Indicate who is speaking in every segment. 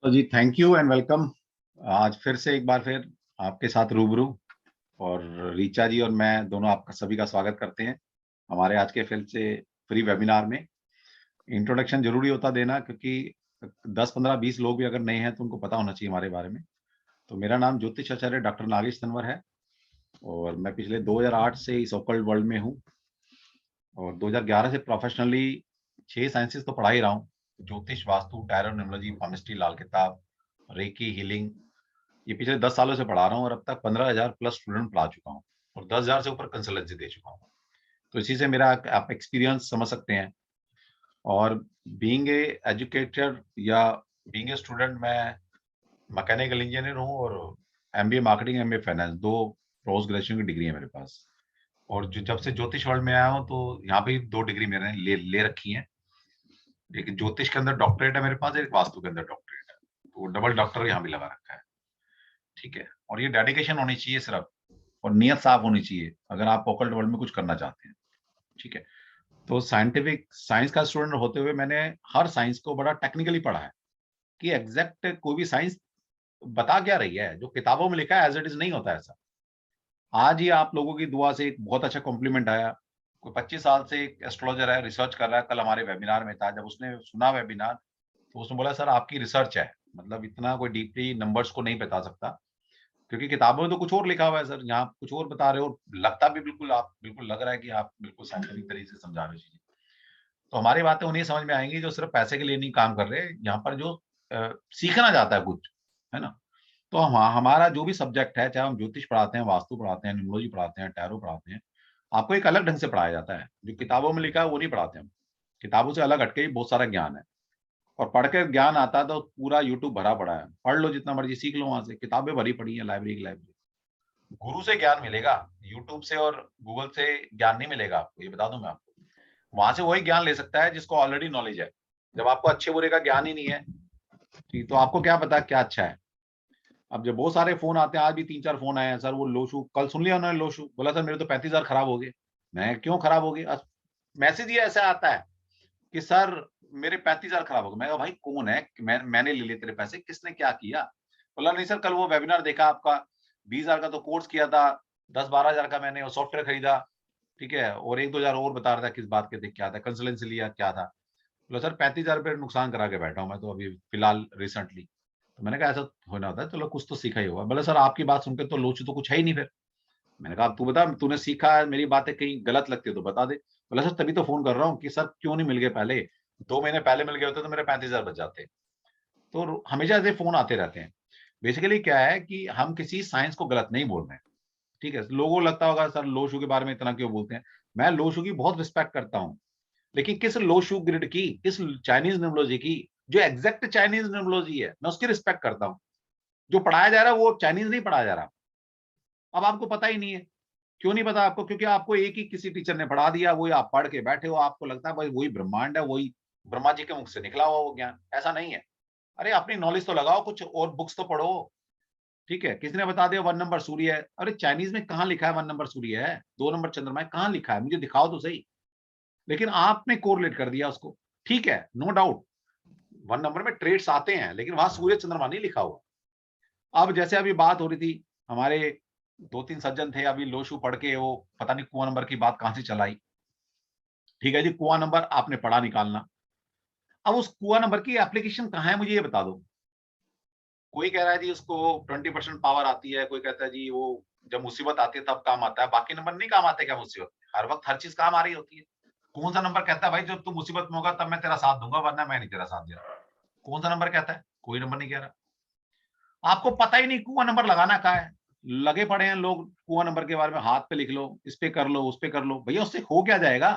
Speaker 1: तो जी thank you and welcome. आज फिर से एक बार फिर आपके साथ रूबरू। और रीचा जी और मैं दोनों आपका सभी का स्वागत करते हैं हमारे आज के फिर से फ्री वेबिनार में। इंट्रोडक्शन जरूरी होता देना, क्योंकि 10 15 20 लोग भी अगर नए हैं तो उनको पता होना चाहिए हमारे बारे में। तो मेरा नाम ज्योतिष आचार्य डॉक्टर नागेश तंवर है और मैं पिछले 2008 से इस ऑकल्ट वर्ल्ड में हूँ और 2011 से प्रोफेशनली 6 साइंसेस तो पढ़ा ही रहा हूँ। ज्योतिष, वास्तु, टैरो, न्यूमरोलॉजी, पामिस्ट्री, लाल किताब, रेकी, हीलिंग, ये पिछले 10 सालों से पढ़ा रहा हूँ और अब तक 15,000 प्लस स्टूडेंट पढ़ा चुका हूँ और 10,000 से ऊपर कंसल्टेंसी दे चुका हूँ। तो इसी से मेरा आप एक्सपीरियंस समझ सकते हैं। और बीइंग ए एजुकेटर या बीइंग ए स्टूडेंट, मैं मैकेनिकल इंजीनियर हूँ और एमबीए मार्केटिंग, एमबीए फाइनेंस, दो पोस्ट ग्रेजुएशन की डिग्री है मेरे पास। और जो जब से ज्योतिष वर्ल्ड में आया हूँ तो यहाँ पे 2 डिग्री मैंने ले रखी है। एक ज्योतिष के अंदर डॉक्टरेट है मेरे पास, एक वास्तु के अंदर डॉक्टरेट है, तो डबल डॉक्टर यहाँ भी लगा रखा है। ठीक है, और ये डेडिकेशन होनी चाहिए सिर्फ, और नियत साफ होनी चाहिए अगर आप ऑकल्ट वर्ल्ड में कुछ करना चाहते हैं। ठीक है, तो साइंटिफिक साइंस का स्टूडेंट होते हुए मैंने हर साइंस को बड़ा टेक्निकली पढ़ा है कि एग्जैक्ट कोई भी साइंस बता क्या रही है, जो किताबों में लिखा है एज इट इज नहीं होता ऐसा। आज ही आप लोगों की दुआ से एक बहुत अच्छा कॉम्प्लीमेंट आया। कोई 25 साल से एक एस्ट्रोलॉजर है, रिसर्च कर रहा है, कल हमारे वेबिनार में था। जब उसने सुना वेबिनार तो उसने बोला, सर आपकी रिसर्च है, मतलब इतना कोई डीपली नंबर्स को नहीं बता सकता, क्योंकि किताबों में तो कुछ और लिखा हुआ है सर, यहाँ आप कुछ और बता रहे हो। लगता भी बिल्कुल, आप बिल्कुल लग रहा है कि आप बिल्कुल साइंटिफिक तरीके से समझा रहे हो चीजें। तो हमारी बातें उन्हें समझ में आएंगी जो सिर्फ पैसे के लिए नहीं काम कर रहे, यहाँ पर जो सीखना चाहता है कुछ, है ना। तो हमारा जो भी सब्जेक्ट है, चाहे हम ज्योतिष पढ़ाते हैं, वास्तु पढ़ाते हैं, न्यूमरोलॉजी पढ़ाते हैं, टैरो पढ़ाते हैं, आपको एक अलग ढंग से पढ़ाया जाता है। जो किताबों में लिखा है वो नहीं पढ़ाते हम। किताबों से अलग हटके ही बहुत सारा ज्ञान है, और पढ़ के ज्ञान आता है तो पूरा यूट्यूब भरा पड़ा है, पढ़ लो जितना मर्जी, सीख लो वहां से, किताबें भरी पड़ी है लाइब्रेरी की लाइब्रेरी। गुरु से ज्ञान मिलेगा, यूट्यूब से और गूगल से ज्ञान नहीं मिलेगा आपको, ये बता दूं मैं आपको। वहां से वही ज्ञान ले सकता है जिसको ऑलरेडी नॉलेज है। जब आपको अच्छे बुरे का ज्ञान ही नहीं है, ठीक, तो आपको क्या पता क्या अच्छा है। अब जब बहुत सारे फोन आते हैं, आज भी 3 4 फोन आए हैं, सर वो लोशू, कल सुन लिया उन्होंने लोशू, बोला सर मेरे तो 35,000 खराब हो गए। मैं क्यों खराब हो गए? मैसेज ही ऐसा आता है कि सर मेरे 35,000 खराब हो गए। मैं कहा भाई कौन है, मैंने ले लिए तेरे पैसे, किसने क्या किया? बोला नहीं सर, कल वो वेबिनार देखा आपका, 20,000 का तो कोर्स किया था, 10 12 हजार का मैंने वो सॉफ्टवेयर खरीदा। ठीक है, और 1 2 हजार और बता रहा था किस बात के देख क्या था, कंसल्टेंसी लिया क्या था। बोला सर 35,000 रुपये नुकसान करा के बैठा हूँ मैं तो अभी फिलहाल रिसेंटली। तो मैंने कहा ऐसा होना होता है, चलो कुछ तो सीखा ही होगा। बोला सर आपकी बात सुनकर तो लोचू तो कुछ है ही नहीं फिर। मैंने कहा अब तू बता, तूने सीखा है, मेरी बातें कहीं गलत लगती है तो बता दे। बोला सर तभी तो फोन कर रहा हूँ कि सर क्यों नहीं मिल गए पहले, 2 महीने पहले मिल गए होते तो मेरे 35,000 बच जाते। तो हमेशा ऐसे फोन आते रहते हैं। बेसिकली क्या है कि हम किसी साइंस को गलत नहीं बोल रहे हैं। ठीक है, लोगों को लगता होगा सर लोशू के बारे में इतना क्यों बोलते हैं। मैं लोशू की बहुत रिस्पेक्ट करता हूँ, लेकिन किस लोशू ग्रिड की, किस चाइनीज न्यूमरोलॉजी की, जो एग्जैक्ट चाइनीज न्यूमरोलॉजी है, मैं उसकी रिस्पेक्ट करता हूँ। जो पढ़ाया जा रहा है वो चाइनीज नहीं पढ़ाया जा रहा। अब आपको पता ही नहीं है। क्यों नहीं पता आपको? क्योंकि आपको एक ही किसी टीचर ने पढ़ा दिया, वही आप पढ़ के बैठे हो, आपको लगता है भाई वही ब्रह्मांड है, वही ब्रह्मा जी के मुख से निकला हुआ वो ज्ञान। ऐसा नहीं है। अरे अपनी नॉलेज तो लगाओ, कुछ और बुक्स तो पढ़ो। ठीक है, किसी ने बता दिया 1 नंबर सूर्य है, अरे चाइनीज में कहाँ लिखा है 1 नंबर सूर्य है, 2 नंबर चंद्रमा है, कहाँ लिखा है? मुझे दिखाओ तो सही। लेकिन आपने कोरिलेट कर दिया उसको। ठीक है, नो डाउट 1 नंबर में ट्रेड्स आते हैं, लेकिन वहां सूर्य चंद्रमा नहीं लिखा हुआ। अब जैसे अभी बात हो रही थी, हमारे 2 3 सज्जन थे, अभी लोशु पढ़ के वो पता नहीं कुआं नंबर की बात कहां से चलाई। ठीक है जी, कुआं नंबर आपने पढ़ा निकालना। अब उस कुआं नंबर की एप्लीकेशन कहाँ है, मुझे ये बता दो। कोई कह रहा है जी उसको 20% पावर आती है, कोई कहता है जी वो जब मुसीबत आती है तब काम आता है, बाकी नंबर नहीं काम आते क्या मुसीबत में? हर वक्त हर चीज काम आ रही होती है। कौन सा नंबर कहता है भाई जब तू मुसीबत में होगा तब मैं तेरा साथ दूंगा, वरना मैं नहीं तेरा साथ दे रहा? कौन सा नंबर कहता है? कोई नंबर नहीं कह रहा। आपको पता ही नहीं कुआं नंबर लगाना कहाँ है। लगे पड़े हैं लोग कुआं नंबर के बारे में, हाथ पे लिख लो, इस पे कर लो, उस पे कर लो। भैया उससे हो क्या जाएगा?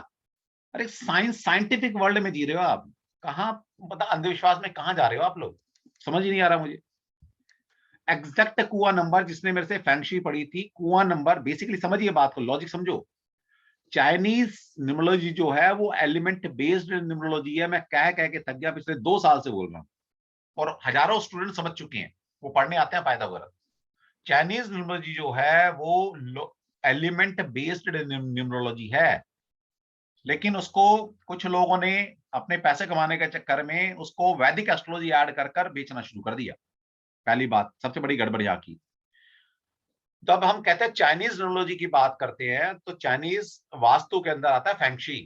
Speaker 1: अरे साइंटिफिक वर्ल्ड में जी रहे हो आप। कहाँ, मतलब अंधविश्वास में कहाँ जा रहे हो आप लोग? समझ ही नहीं आ रहा मुझे। एग्जैक्ट कुआं नंबर, जिसने मेरे से फैंक्शी पढ़ी थी, कुआं नंबर बेसिकली समझिए बात को, लॉजिक समझो। चाइनीज न्यूमरोलॉजी जो है वो एलिमेंट बेस्ड न्यूमरोलॉजी है। मैं कह के थक गया, पिछले 2 साल से बोल रहा हूँ और हजारों स्टूडेंट समझ चुके हैं, वो पढ़ने आते हैं पाइथागोरस। चाइनीज न्यूमरोलॉजी जो है वो एलिमेंट बेस्ड न्यूमरोलॉजी है। लेकिन उसको कुछ लोगों ने अपने पैसे कमाने के चक्कर में उसको वैदिक एस्ट्रोलॉजी ऐड कर कर बेचना शुरू कर दिया। पहली बात, सबसे बड़ी गड़बड़ यहाँ की। जब हम कहते हैं चाइनीज न्यूमरोलॉजी की बात करते हैं, तो चाइनीज वास्तु के अंदर आता है फेंगशी।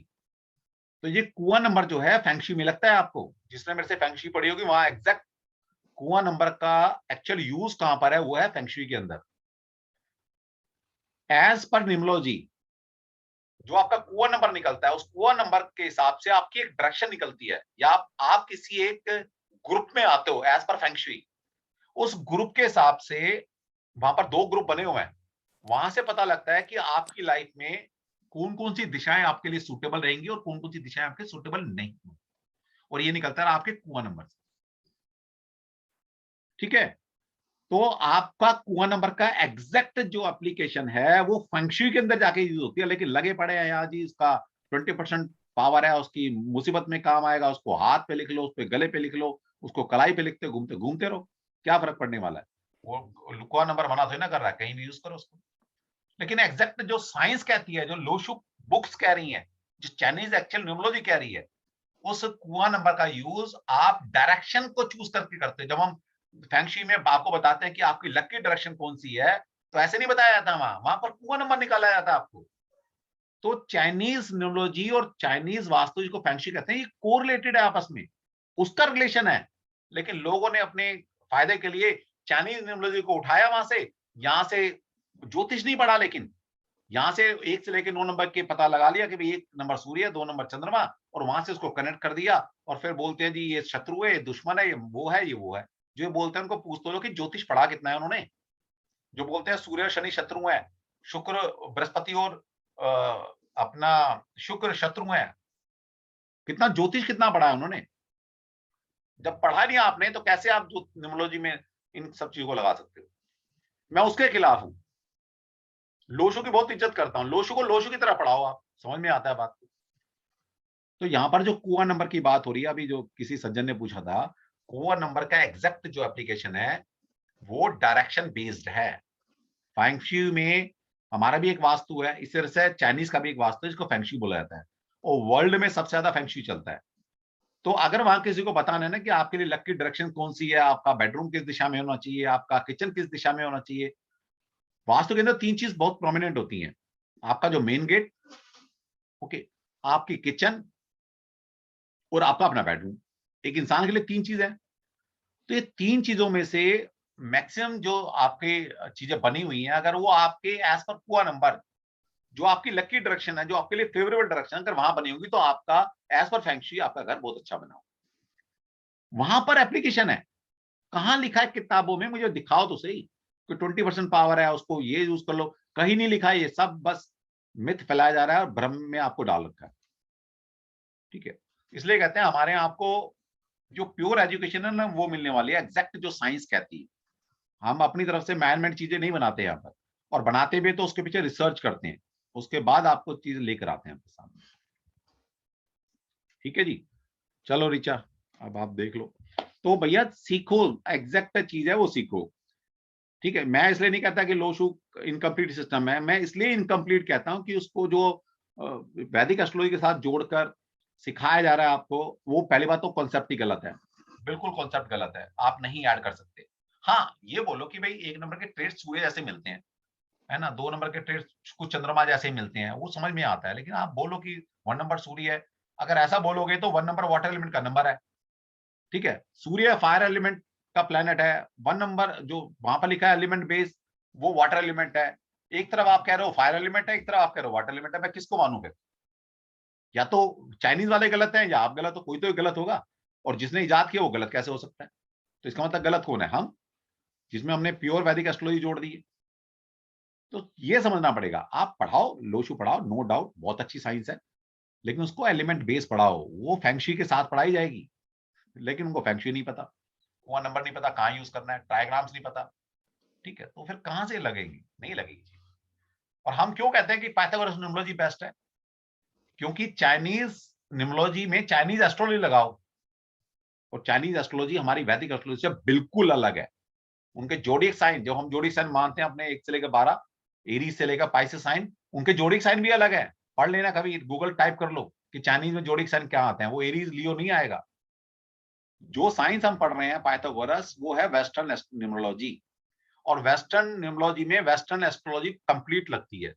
Speaker 1: तो ये कुआं नंबर जो है फेंगशी में लगता है आपको, जिसने मेरे से फेंगशी पढ़ी होगी, वहां एग्जैक्ट कुआं नंबर का एक्चुअल यूज कहां पर है, वो है फेंगशी के अंदर। एज पर न्यूमरोलॉजी जो आपका कुआं नंबर निकलता है, उस कुआं नंबर के हिसाब से आपकी एक डायरेक्शन निकलती है, या आप किसी एक ग्रुप में आते हो एज पर फेंगशी। उस ग्रुप के हिसाब से वहां पर दो ग्रुप बने हुए हैं, वहां से पता लगता है कि आपकी लाइफ में कौन कौन सी दिशाएं आपके लिए सूटेबल रहेंगी और कौन कौन सी दिशाएं आपके सूटेबल नहीं। और ये निकलता है आपके कुआं नंबर से। ठीक है, तो आपका कुआं नंबर का एग्जैक्ट जो एप्लीकेशन है वो फंक्शू के अंदर जाके यूज होती है। लेकिन लगे पड़े हैं यहाँ जी, इसका 20% पावर है, उसकी मुसीबत में काम आएगा, उसको हाथ पे लिख लो, उस पे गले पे लिख लो, उसको कलाई पे लिखते घूमते घूमते रहो, क्या फर्क पड़ने वाला है। वो कुआं नंबर मना तो ना कर रहा है, कहीं भी यूज करो उसको। लेकिन एग्जैक्ट जो साइंस कहती है, जो लोशुक बुक्स कह रही है, जो चाइनीज एक्चुअल न्यूमरोलॉजी कह रही है, उस कुआं नंबर का यूज आप डायरेक्शन को चूज करके करते हैं। जब हम फैंगशी में आपको बताते हैं कि आपकी लकी डायरेक्शन कौन सी है, तो ऐसे नहीं बताया जाता, वहां पर कुआं नंबर निकाला जाता है आपको। तो चाइनीज न्यूमरोलॉजी और चाइनीज वास्तु जिसको फैंगशी कहते हैं, ये कोरिलेटेड है आपस में, उसका रिलेशन है। लेकिन लोगों ने अपने फायदे के लिए चाइनीज न्यूमरोलॉजी को उठाया वहां से, यहां से ज्योतिष नहीं पढ़ा, लेकिन यहाँ से 1 से लेके 9 नंबर के पता लगा लिया कि भाई 1 नंबर सूर्य, 2 नंबर चंद्रमा, और वहां से उसको कनेक्ट कर दिया। और फिर बोलते हैं जी ये शत्रु है, ये दुश्मन है, ये वो है, ये वो है। जो ये बोलते हैं उनको पूछ तो लो कि ज्योतिष पढ़ा कितना है उन्होंने। जो बोलते हैं सूर्य और शनि शत्रु है, शुक्र बृहस्पति और अपना शुक्र शत्रु है, कितना ज्योतिष कितना पढ़ा है उन्होंने। जब पढ़ा नहीं आपने तो कैसे आप न्यूमरोलॉजी में इन सब चीजों को लगा सकते हो। मैं उसके खिलाफ हूं, लोशो की बहुत इज्जत करता हूं। लोशो को लोशो की तरह पढ़ाओ, आप समझ में आता है बात। तो यहाँ पर जो कुआं नंबर की बात हो रही है, अभी जो किसी सज्जन ने पूछा था, कुआं नंबर का एग्जैक्ट जो एप्लीकेशन है वो डायरेक्शन बेस्ड है। फैंगशू में हमारा भी एक वास्तु है, इस तरह से चाइनीज का भी एक वास्तु है जिसको फैंगशू बोला जाता है, और वर्ल्ड में सबसे ज्यादा फैंगशू चलता है। तो अगर वहां किसी को बताना है ना कि आपके लिए लकी डायरेक्शन कौन सी है, आपका बेडरूम किस दिशा में होना चाहिए, आपका किचन किस दिशा में होना चाहिए, वास्तु के अंदर 3 चीज बहुत प्रोमिनेंट होती हैं। आपका जो मेन गेट, ओके, आपकी किचन, और आपका अपना बेडरूम। एक इंसान के लिए 3 चीज है। तो ये 3 चीजों में से मैक्सिमम जो आपके चीजें बनी हुई हैं, अगर वो आपके एज पर कुआं नंबर, जो आपकी लकी डायरेक्शन है, जो आपके लिए फेवरेबल डायरेक्शन, अगर वहां बनी होगी, तो आपका एज पर फेंगशुई आपका घर बहुत अच्छा बना होगा। वहां पर एप्लीकेशन है। कहां लिखा है किताबों में, मुझे दिखाओ तो सही कि 20% पावर है, उसको ये यूज कर लो। कहीं नहीं लिखा है, ये सब बस मिथ फैलाया जा रहा है और भ्रम में आपको डाल रखा है। ठीक है, इसलिए कहते हैं हमारे यहाँ आपको जो प्योर एजुकेशन है ना, वो मिलने वाली है, एग्जैक्ट जो साइंस कहती है। हम अपनी तरफ से मैन मेड चीजें नहीं बनाते यहाँ पर, और बनाते भी तो उसके पीछे रिसर्च करते हैं, उसके बाद आपको चीजें लेकर आते हैं आपके सामने। ठीक है जी, चलो ऋचा, अब आप देख लो। तो भैया सीखो, एग्जैक्ट चीज है वो सीखो। ठीक है, मैं इसलिए नहीं कहता कि लोशु इनकम्प्लीट सिस्टम है, मैं इसलिए इनकम्प्लीट कहता हूं कि उसको जो वैदिक एस्ट्रोलॉजी के साथ जोड़कर सिखाया जा रहा है आपको, वो पहली बात तो कॉन्सेप्ट ही गलत है, बिल्कुल कॉन्सेप्ट गलत है, आप नहीं ऐड कर सकते। हाँ, ये बोलो कि भाई 1 नंबर के ट्रेड्स सूर्य जैसे मिलते हैं, है ना, 2 नंबर के ट्रेड्स कुछ चंद्रमा जैसे ही मिलते हैं, वो समझ में आता है। लेकिन आप बोलो कि 1 नंबर सूर्य है, अगर ऐसा बोलोगे तो 1 नंबर वाटर एलिमेंट का नंबर है। ठीक है, सूर्य फायर एलिमेंट का प्लेनेट है, 1 नंबर जो वहां पर लिखा है एलिमेंट बेस, वो वाटर एलिमेंट है। एक तरफ आप कह रहे हो फायर एलिमेंट है, एक तरफ आप कह रहे हो वाटर एलिमेंट है, मैं किसको मानूं फिर? या तो चाइनीज वाले गलत हैं या आप गलत हो, कोई तो गलत होगा। और जिसने इजाद किया वो गलत कैसे हो सकता है? तो इसका मतलब गलत कौन है? हम, जिसमें हमने प्योर वैदिक एस्ट्रोलॉजी जोड़ दी है। तो ये समझना पड़ेगा, आप पढ़ाओ, लोशु पढ़ाओ, नो डाउट बहुत अच्छी साइंस है, लेकिन उसको एलिमेंट बेस पढ़ाओ, वो फेंगशी के साथ पढ़ाई जाएगी। लेकिन उनको फेंगशी नहीं पता, कुआं नंबर नहीं पता, कहाँ यूज करना है, ट्रायग्राम्स नहीं पता। ठीक है, तो फिर कहां से लगेगी? नहीं लगेगी। और हम क्यों कहते हैं कि पाइथागोरस न्यूमरोलॉजी बेस्ट है? क्योंकि चाइनीज न्यूमरोलॉजी में चाइनीज एस्ट्रोलॉजी लगाओ, और चाइनीज एस्ट्रोलॉजी हमारी वैदिक एस्ट्रोलॉजी से बिल्कुल अलग है। उनके जोडिक साइन, जो हम जोडिक साइन मानते हैं अपने 1 से लेकर 12, एरीज से लेकर पाइसेस साइन, उनके जोडिक साइन भी अलग है। पढ़ लेना, कभी गूगल टाइप कर लो, कि चाइनीज में जोडिक साइन क्या आते हैं, वो एरीज लियो नहीं आएगा। जो साइंस हम पढ़ रहे हैं पाइथागोरस, वो है वेस्टर्न न्यूमरोलॉजी, और वेस्टर्न न्यूमरोलॉजी में वेस्टर्न एस्ट्रोलॉजी कंप्लीट लगती है।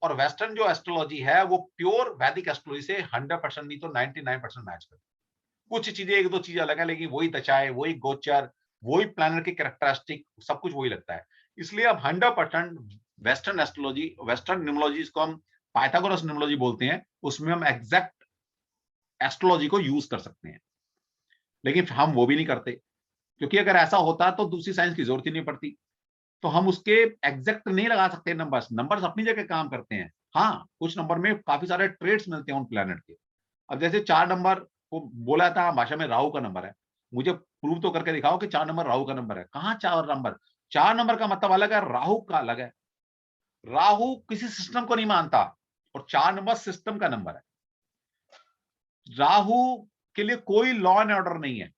Speaker 1: और वेस्टर्न जो एस्ट्रोलॉजी है वो प्योर वैदिक एस्ट्रोलॉजी से 100% नहीं तो 99% मैच करती है। कुछ चीजें, एक दो चीजें अलग है, लेकिन वही दशाएं, वही गोचर, वही प्लैनेट की कैरेक्टरिस्टिक, सब कुछ वही लगता है। इसलिए अब 100% वेस्टर्न एस्ट्रोलॉजी, वेस्टर्न न्यूमरोलॉजी, जिसको हम पाइथागोरस न्यूमरोलॉजी बोलते हैं, उसमें हम एग्जैक्ट एस्ट्रोलॉजी को यूज कर सकते हैं। लेकिन हम वो भी नहीं करते, क्योंकि अगर ऐसा होता तो दूसरी साइंस की जरूरत ही नहीं पड़ती। तो हम उसके एग्जैक्ट नहीं लगा सकते नंबर्स। नंबर्स अपनी जगह काम करते हैं। हाँ, कुछ नंबर में काफी सारे ट्रेड्स मिलते हैं उन प्लैनेट के। अब जैसे 4 नंबर को बोला था भाषा में राहु का नंबर है, मुझे प्रूव तो करके दिखाओ कि 4 नंबर राहु का नंबर है। कहाँ 4 नंबर? 4 नंबर का मतलब अलग है, राहु का अलग है। राहु किसी सिस्टम को नहीं मानता, और 4 नंबर सिस्टम का नंबर है। राहु के लिए कोई लॉ एंड ऑर्डर नहीं है,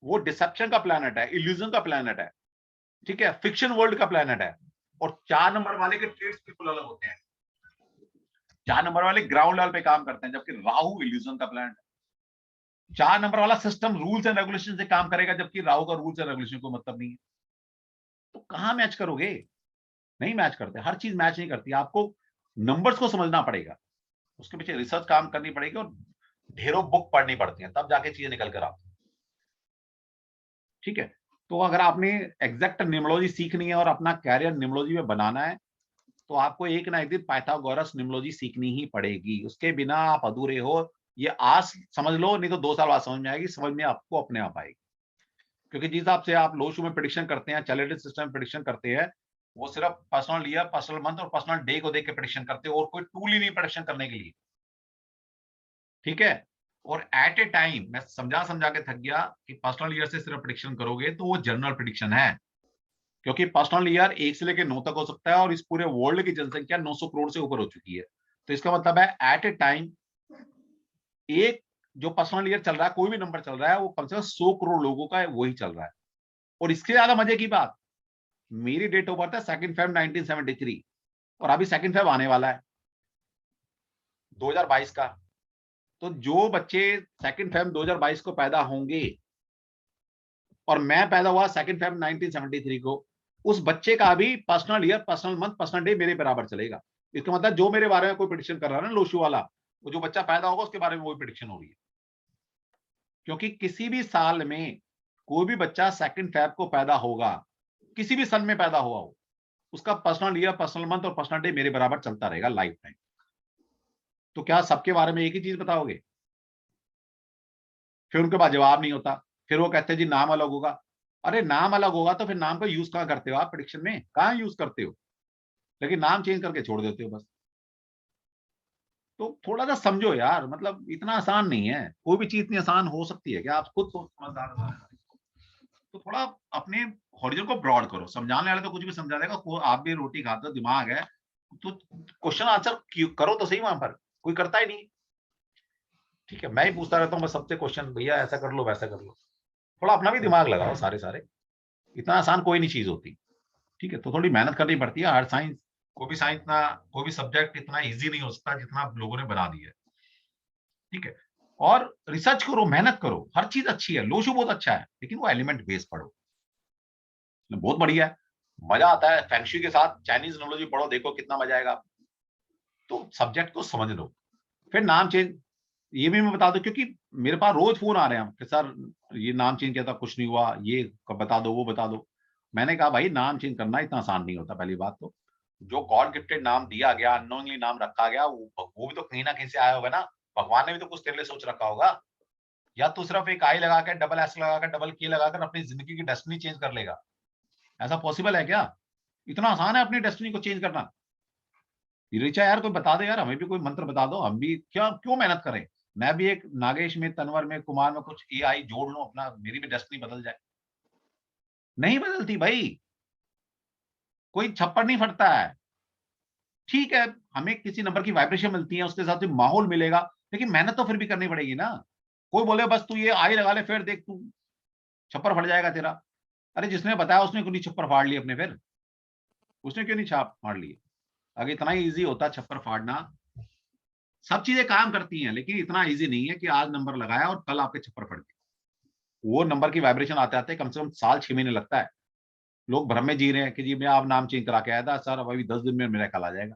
Speaker 1: वो डिसेप्शन का प्लैनेट है, इल्यूजन का प्लैनेट है, ठीक है, फिक्शन वर्ल्ड का प्लैनेट है। और 4 नंबर वाले के ट्रेड्स बिल्कुल अलग होते हैं। 4 नंबर वाले ग्राउंड लेवल पे काम करते हैं, जबकि राहु इल्यूजन का प्लैनेट है। 4 नंबर वाला सिस्टम रूल्स एंड रेगुलेशन से काम करेगा, जबकि राहु का रूल्स एंड रेगुलेशन को मतलब नहीं है। तो कहां मैच करोगे? नहीं मैच करते, हर चीज मैच नहीं करती। आपको नंबर्स को समझना पड़ेगा, उसके पीछे रिसर्च काम करनी पड़ेगी, और ढेरों बुक पढ़नी पड़ती हैं, तब जाके चीजें निकल कर आती हैं। ठीक है, तो अगर आपने एग्जैक्ट न्यूमरोलॉजी सीखनी है और अपना कैरियर न्यूमरोलॉजी में बनाना है, तो आपको एक ना एक दिन पाइथागोरस न्यूमरोलॉजी सीखनी ही पड़ेगी। उसके बिना आप अधूरे हो। ये आज समझ लो, नहीं तो 2 साल बाद समझ में आएगी, समझ में आपको अपने आप आएगी। क्योंकि जिस हिसाब से आप लोशू में प्रेडिक्शन करते हैं, चैलेंज सिस्टम में प्रेडिक्शन करते हैं, वो सिर्फ पर्सनल ईयर, पर्सनल मंथ और पर्सनल डे को देख के प्रेडिक्शन करते हो, और कोई टूल ही नहीं प्रेडिक्शन करने के लिए। ठीक है, और एट ए टाइम मैं समझा समझा के थक गया कि पर्सनल ईयर से सिर्फ प्रेडिक्शन करोगे तो वो जनरल प्रेडिक्शन है, क्योंकि पर्सनल ईयर 1 से लेकर 9 तक हो सकता है, और इस पूरे वर्ल्ड की जनसंख्या 900 करोड़ से ऊपर हो चुकी है। तो इसका मतलब है एट ए टाइम एक जो पर्सनल ईयर चल रहा है, कोई भी नंबर चल रहा है, वो कम से कम 100 करोड़ लोगों का वही चल रहा है। और इसके ज्यादा मजे की बात, मेरी डेट ऑफ बर्थ है 2 फेब 1973, और अभी 2 फेब आने वाला है 2022 का। तो जो बच्चे 2 फेब 2022 को पैदा होंगे, और मैं पैदा हुआ 2 फेब 1973 को, उस बच्चे का भी personal year, personal month, personal day मेरे बराबर चलेगा। इसका मतलब जो मेरे बारे में कोई प्रेडिक्शन कर रहा है ना लोशू वाला, वो जो बच्चा पैदा होगा उसके बारे में वही प्रेडिक्शन हो रही है। क्योंकि किसी भी साल में कोई भी बच्चा 2 फेब को पैदा होगा, किसी भी सन में पैदा हुआ हो, उसका पर्सनल ईयर, पर्सनल मंथ और पर्सनल डे मेरे बराबर चलता रहेगा लाइफ टाइम। तो क्या सबके बारे में एक ही चीज बताओगे? फिर उनके पास जवाब नहीं होता। फिर वो कहते हैं जी नाम अलग होगा। अरे नाम अलग होगा तो फिर नाम का यूज कहां करते हो आप प्रेडिक्शन में? कहां यूज करते हो? लेकिन नाम चेंज करके छोड़ देते हो बस। तो थोड़ा सा समझो यार, मतलब इतना आसान नहीं है। कोई भी चीज इतनी आसान हो सकती है क्या? आप खुद समझदार हो। तो थोड़ा अपने हॉरिजन को ब्रॉड करो। समझाने वाले तो कुछ भी समझा देगा, आप भी रोटी खाते हो, दिमाग है, तो क्वेश्चन आंसर करो तो सही वहां पर। कोई करता ही नहीं। ठीक है, मैं ही पूछता रहता हूँ बस सबसे क्वेश्चन, भैया ऐसा कर लो वैसा कर लो। थोड़ा अपना भी दिमाग लगाओ सारे सारे। इतना आसान कोई नहीं चीज होती। ठीक है, तो थोड़ी मेहनत करनी पड़ती है। हर साइंस, कोई भी सब्जेक्ट इतना इजी नहीं हो सकता जितना आप लोगों ने बना दिया है। ठीक है, और रिसर्च करो, मेहनत करो। हर चीज अच्छी है, लोशो बहुत अच्छा है, लेकिन वो एलिमेंट बेस पढ़ो, बहुत बढ़िया है। मजा आता है फेंगशुई के साथ। चाइनीज न्यूमरोलॉजी पढ़ो, देखो कितना मजा आएगा। तो सब्जेक्ट को समझ लो। फिर नाम चेंज, ये भी मैं बता दूं, क्योंकि मेरे पास रोज फोन आ रहे हैं कि सर ये नाम चेंज किया था, कुछ नहीं हुआ, ये बता दो, वो बता दो। मैंने कहा भाई नाम चेंज करना इतना आसान नहीं होता। पहली बात तो जो गॉड गिफ्टेड नाम दिया गया, अननोइंगली नाम रखा गया, वो भी तो कहीं ना कहीं से आया होगा ना। भगवान ने भी तो कुछ तेरे लिए सोच रखा होगा। या तू सिर्फ एक आई लगा के, डबल एस लगा कर, डबल के लगाकर अपनी जिंदगी की डेस्टिनी चेंज कर लेगा? ऐसा पॉसिबल है क्या? इतना आसान है अपनी डेस्टिनी को चेंज करना? ऋचा यार कोई बता दो यार, हमें भी कोई मंत्र बता दो, हम भी क्या क्यों मेहनत करें। मैं भी एक नागेश में, तनवर में, कुमार में कुछ एआई जोड़ लूं अपना, मेरी भी डेस्टिनी बदल जाए। नहीं बदलती भाई, कोई छप्पर नहीं फटता है। ठीक है, हमें किसी नंबर की वाइब्रेशन मिलती है, उसके साथ जो माहौल मिलेगा, लेकिन मेहनत तो फिर भी करनी पड़ेगी ना। कोई बोले बस तू ये आई लगा ले, फिर देख तू छप्पर फट जाएगा तेरा। अरे जिसने बताया उसने क्यों नहीं छप्पर फाड़ लिए अपने? फिर उसने क्यों नहीं छाप फाड़ लिए? अगर इतना ही ईजी होता छप्पर फाड़ना, सब चीजें काम करती हैं, लेकिन इतना इजी नहीं है कि आज नंबर लगाया और कल आपके छप्पर फट गए। वो नंबर की वाइब्रेशन आते आते कम से कम साल 6 महीने लगता है। लोग भ्रम में जी रहे हैं कि जी मैं आप नाम चेंज करा के आया था सर, अब अभी 10 दिन में मेरा कल आ जाएगा।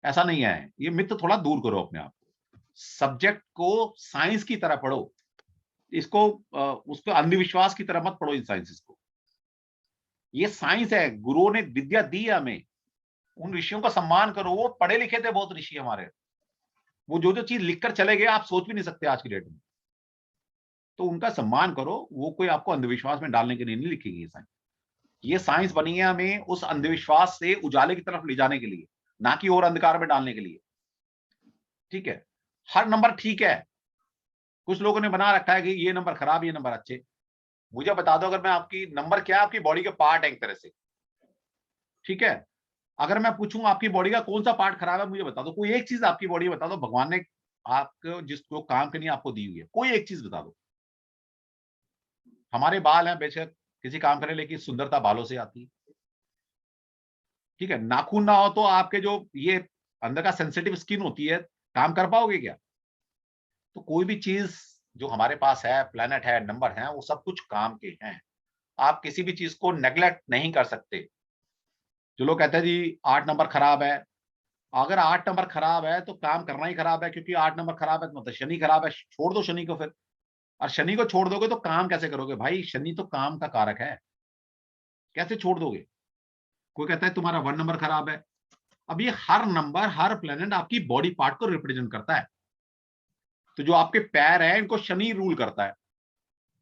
Speaker 1: ऐसा नहीं है। ये मिथ थोड़ा दूर करो अपने आप को। सब्जेक्ट को साइंस की तरह पढ़ो। इसको उसको अंधविश्वास की तरह मत पढ़ो इन साइंसेस को। ये साइंस है, गुरुओं ने विद्या दी है हमें। उन ऋषियों का सम्मान करो, वो पढ़े लिखे थे बहुत ऋषि हमारे। वो जो चीज लिखकर चले गए आप सोच भी नहीं सकते आज की डेट में। तो उनका सम्मान करो, वो कोई आपको अंधविश्वास में डालने के लिए नहीं लिखी गई साइंस। ये साइंस बनी है हमें उस अंधविश्वास से उजाले की तरफ ले जाने के लिए, ना कि और अंधकार में डालने के लिए। ठीक है, हर नंबर ठीक है। कुछ लोगों ने बना रखा है कि ये नंबर खराब, ये नंबर अच्छे। मुझे बता दो, अगर मैं आपकी नंबर क्या है, आपकी बॉडी के पार्ट है एक तरह से। ठीक है, अगर मैं पूछूं आपकी बॉडी का कौन सा पार्ट खराब है, मुझे बता दो। कोई एक चीज आपकी बॉडी बता दो, भगवान ने आपको जिसको काम करनी आपको दी हुई है, कोई एक चीज बता दो। हमारे बाल हैं, बेशक किसी काम करे, लेकिन सुंदरता बालों से आती है। ठीक है, नाखून ना हो तो आपके जो ये अंदर का सेंसिटिव स्किन होती है, काम कर पाओगे क्या? तो कोई भी चीज जो हमारे पास है, प्लेनेट है, नंबर है, वो सब कुछ काम के हैं। आप किसी भी चीज को नेग्लेक्ट नहीं कर सकते। जो लोग कहते हैं जी 8 नंबर खराब है, अगर 8 नंबर खराब है तो काम करना ही खराब है, क्योंकि 8 नंबर खराब है तो मतलब शनि खराब है, छोड़ दो शनि को फिर। और शनि को छोड़ दोगे तो काम कैसे करोगे भाई? शनि तो काम का कारक है, कैसे छोड़ दोगे? कोई कहता है तुम्हारा 1 नंबर खराब है। अब ये हर नंबर, हर प्लेनेट आपकी बॉडी पार्ट को रिप्रेजेंट करता है। तो जो आपके पैर है, इनको शनि रूल करता है।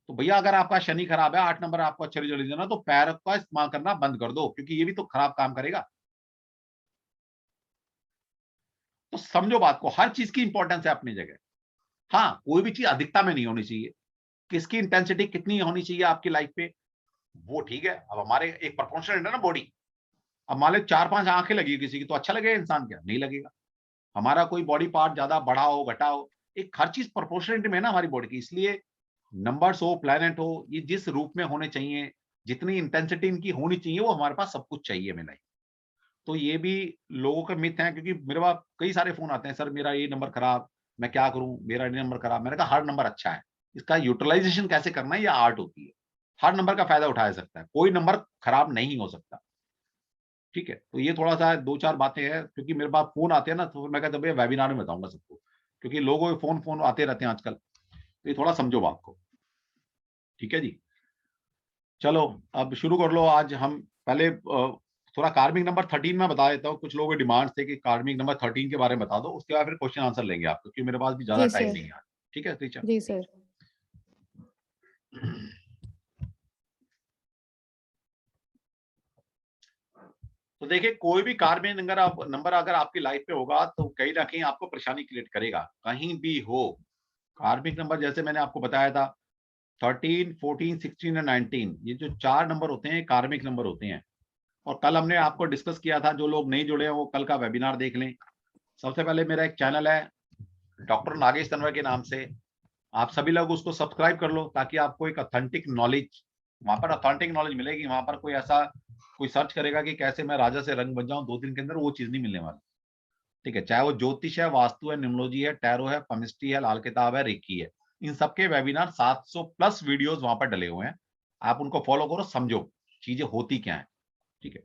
Speaker 1: तो भैया अगर आपका शनि खराब है, 8 नंबर आपको अच्छे रिजल्ट देना, तो पैर का इस्तेमाल करना बंद कर दो, क्योंकि ये भी तो खराब काम करेगा। तो समझो बात को, हर चीज की इंपॉर्टेंस है अपनी जगह। हाँ, कोई भी चीज अधिकता में नहीं होनी चाहिए। किसकी इंटेंसिटी कितनी होनी चाहिए आपकी लाइफ पे, वो ठीक है। अब हमारे एक प्रोपोर्शनल है ना बॉडी। अब मान लो 4-5 आंखें लगी किसी की, तो अच्छा लगेगा इंसान? क्या नहीं लगेगा। हमारा कोई बॉडी पार्ट ज्यादा बड़ा हो, घटा हो, एक हर चीज प्रोपोर्शनलिटी में है ना हमारी बॉडी की। इसलिए नंबर्स हो, प्लेनेट हो, ये जिस रूप में होने चाहिए, जितनी इंटेंसिटी इनकी होनी चाहिए, वो हमारे पास सब कुछ चाहिए हमें लाइफ। तो ये भी लोगों के मिथ है, क्योंकि मेरे पास कई सारे फोन आते हैं, सर मेरा ये नंबर खराब, मैं क्या करूं, मेरा ये नंबर खराब। मैंने कहा हर नंबर अच्छा है, इसका यूटिलाइजेशन कैसे करना है, ये आर्ट होती है। हर नंबर का फायदा उठाया सकता है, कोई नंबर खराब नहीं हो सकता। ठीक है, तो ये थोड़ा सा 2-4 बातें हैं, क्योंकि मेरे पास फोन आते हैं ना, तो फिर मैं कहता हूँ भैया वेबिनार में बताऊंगा सबको, क्योंकि लोगों के फोन फोन आते रहते हैं आजकल। तो ये थोड़ा समझो बात को। ठीक है जी, चलो अब शुरू कर लो। आज हम पहले थोड़ा कार्मिक नंबर 13 में बता देता हूँ। कुछ लोगों के डिमांड थे कि कार्मिक नंबर 13 के बारे में बता दो, उसके बाद फिर क्वेश्चन आंसर लेंगे आपको, क्योंकि मेरे पास भी ज्यादा
Speaker 2: जी
Speaker 1: टाइम
Speaker 2: सर।
Speaker 1: नहीं है आज। ठीक है टीचर?
Speaker 2: जी सर।
Speaker 1: तो देखिए, कोई भी कार्मिक नंबर अगर आपकी लाइफ पे होगा, तो कहीं ना कहीं आपको परेशानी क्रिएट करेगा, कहीं भी हो। कार्मिक नंबर जैसे मैंने आपको बताया था, 13, 14, 16 और 19, ये जो 4 नंबर होते हैं कार्मिक नंबर होते हैं। और कल हमने आपको डिस्कस किया था, जो लोग नहीं जुड़े हैं वो कल का वेबिनार देख लें। सबसे पहले मेरा एक चैनल है डॉक्टर नागेश तनवर के नाम से, आप सभी लोग उसको सब्सक्राइब कर लो, ताकि आपको एक ऑथेंटिक नॉलेज, वहां पर ऑथेंटिक नॉलेज मिलेगी। वहां पर कोई ऐसा कोई सर्च करेगा कि कैसे मैं राजा से रंग बन जाऊं 2 दिन के अंदर, वो चीज नहीं मिलने वाली। ठीक है, चाहे वो ज्योतिष है, वास्तु है, न्यूमरोलॉजी है, टैरो है, पमिस्ट्री है, लाल किताब है, रेकी है, इन सबके वेबिनार 700 प्लस वीडियोस वहां पर डले हुए हैं। आप उनको फॉलो करो, समझो चीजें होती क्या है। ठीक है,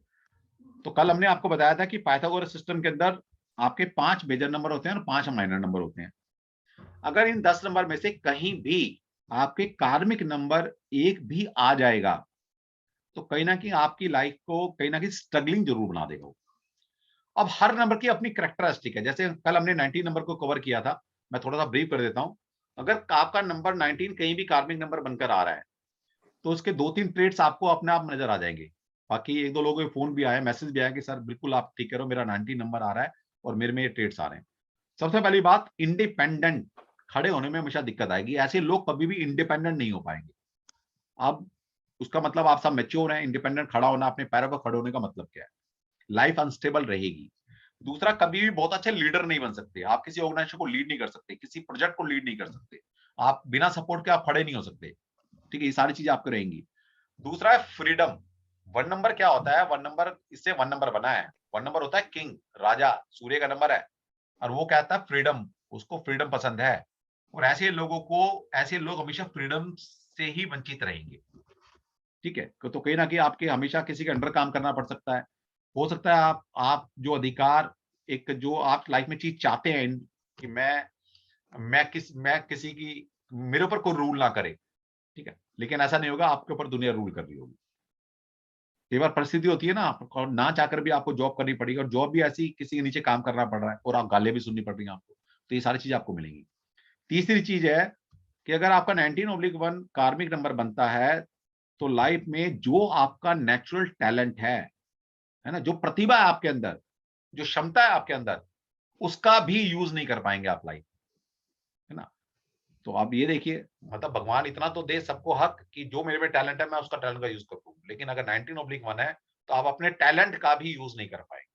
Speaker 1: तो कल हमने आपको बताया था कि पाइथागोरस सिस्टम के अंदर आपके 5 मेजर नंबर होते हैं और 5 माइनर नंबर होते हैं। अगर इन 10 नंबर में से कहीं भी आपके कार्मिक नंबर एक भी आ जाएगा, तो कहीं ना कहीं आपकी लाइफ को कहीं ना कहीं स्ट्रगलिंग जरूर बना देगा। अब हर नंबर की अपनी करेक्टरिस्टिक है। जैसे कल हमने 19 नंबर को कवर किया था, मैं थोड़ा सा ब्रीफ कर देता हूं। अगर आपका नंबर 19 कहीं भी कार्मिक नंबर बनकर आ रहा है, तो उसके 2-3 ट्रेड्स आपको अपने आप नजर आ जाएंगे। बाकी 1-2 लोगों के फोन भी आए, मैसेज भी आया कि सर बिल्कुल आप ठीक करो, मेरा 19 नंबर आ रहा है और मेरे में ये ट्रेड्स आ रहे हैं। सबसे पहली बात, इंडिपेंडेंट खड़े होने में हमेशा दिक्कत आएगी। ऐसे लोग कभी भी इंडिपेंडेंट नहीं हो पाएंगे। अब उसका मतलब आप सब मैच्योर हैं। इंडिपेंडेंट खड़ा होना, अपने पैरों पर खड़े होने का मतलब क्या है? लाइफ अनस्टेबल रहेगी। दूसरा, कभी भी बहुत अच्छे लीडर नहीं बन सकते। आप किसी ऑर्गेनाइजेशन को लीड नहीं कर सकते, किसी प्रोजेक्ट को लीड नहीं कर सकते। आप बिना सपोर्ट के आप खड़े नहीं हो सकते। ठीक है, ये सारी चीजें आपको रहेंगी। दूसरा है फ्रीडम। 1 नंबर क्या होता है? 1 नंबर, इससे 1 नंबर बना है। 1 नंबर होता है किंग, राजा, सूर्य का नंबर है। और वो कहता है फ्रीडम, उसको फ्रीडम पसंद है, और ऐसे लोग हमेशा फ्रीडम से ही वंचित रहेंगे। ठीक है, तो कहीं ना कहीं आपके हमेशा किसी के अंडर काम करना पड़ सकता है। हो सकता है आप जो अधिकार, एक जो आप लाइफ में चीज चाहते हैं कि मैं किसी की, मेरे ऊपर कोई रूल ना करे, ठीक है, लेकिन ऐसा नहीं होगा, आपके ऊपर दुनिया रूल कर रही होगी। कई बार परिस्थिति होती है ना, आपको ना चाहकर भी आपको जॉब करनी पड़ेगी, और जॉब भी ऐसी किसी के नीचे काम करना पड़ रहा है, और आप गालियां भी सुननी पड़ रही हैं आपको, तो ये सारी चीजें आपको मिलेंगी। तीसरी चीज है कि अगर आपका 19/1 कार्मिक नंबर बनता है, तो लाइफ में जो आपका नेचुरल टैलेंट है ना, जो प्रतिभा है आपके अंदर, जो क्षमता है आपके अंदर, उसका भी यूज नहीं कर पाएंगे आप लाइफ, है ना। तो आप ये देखिए, मतलब भगवान इतना तो दे सबको हक कि जो मेरे में टैलेंट है मैं उसका टैलेंट का यूज करूँ, लेकिन अगर 19/1 है तो आप अपने टैलेंट का भी यूज नहीं कर पाएंगे।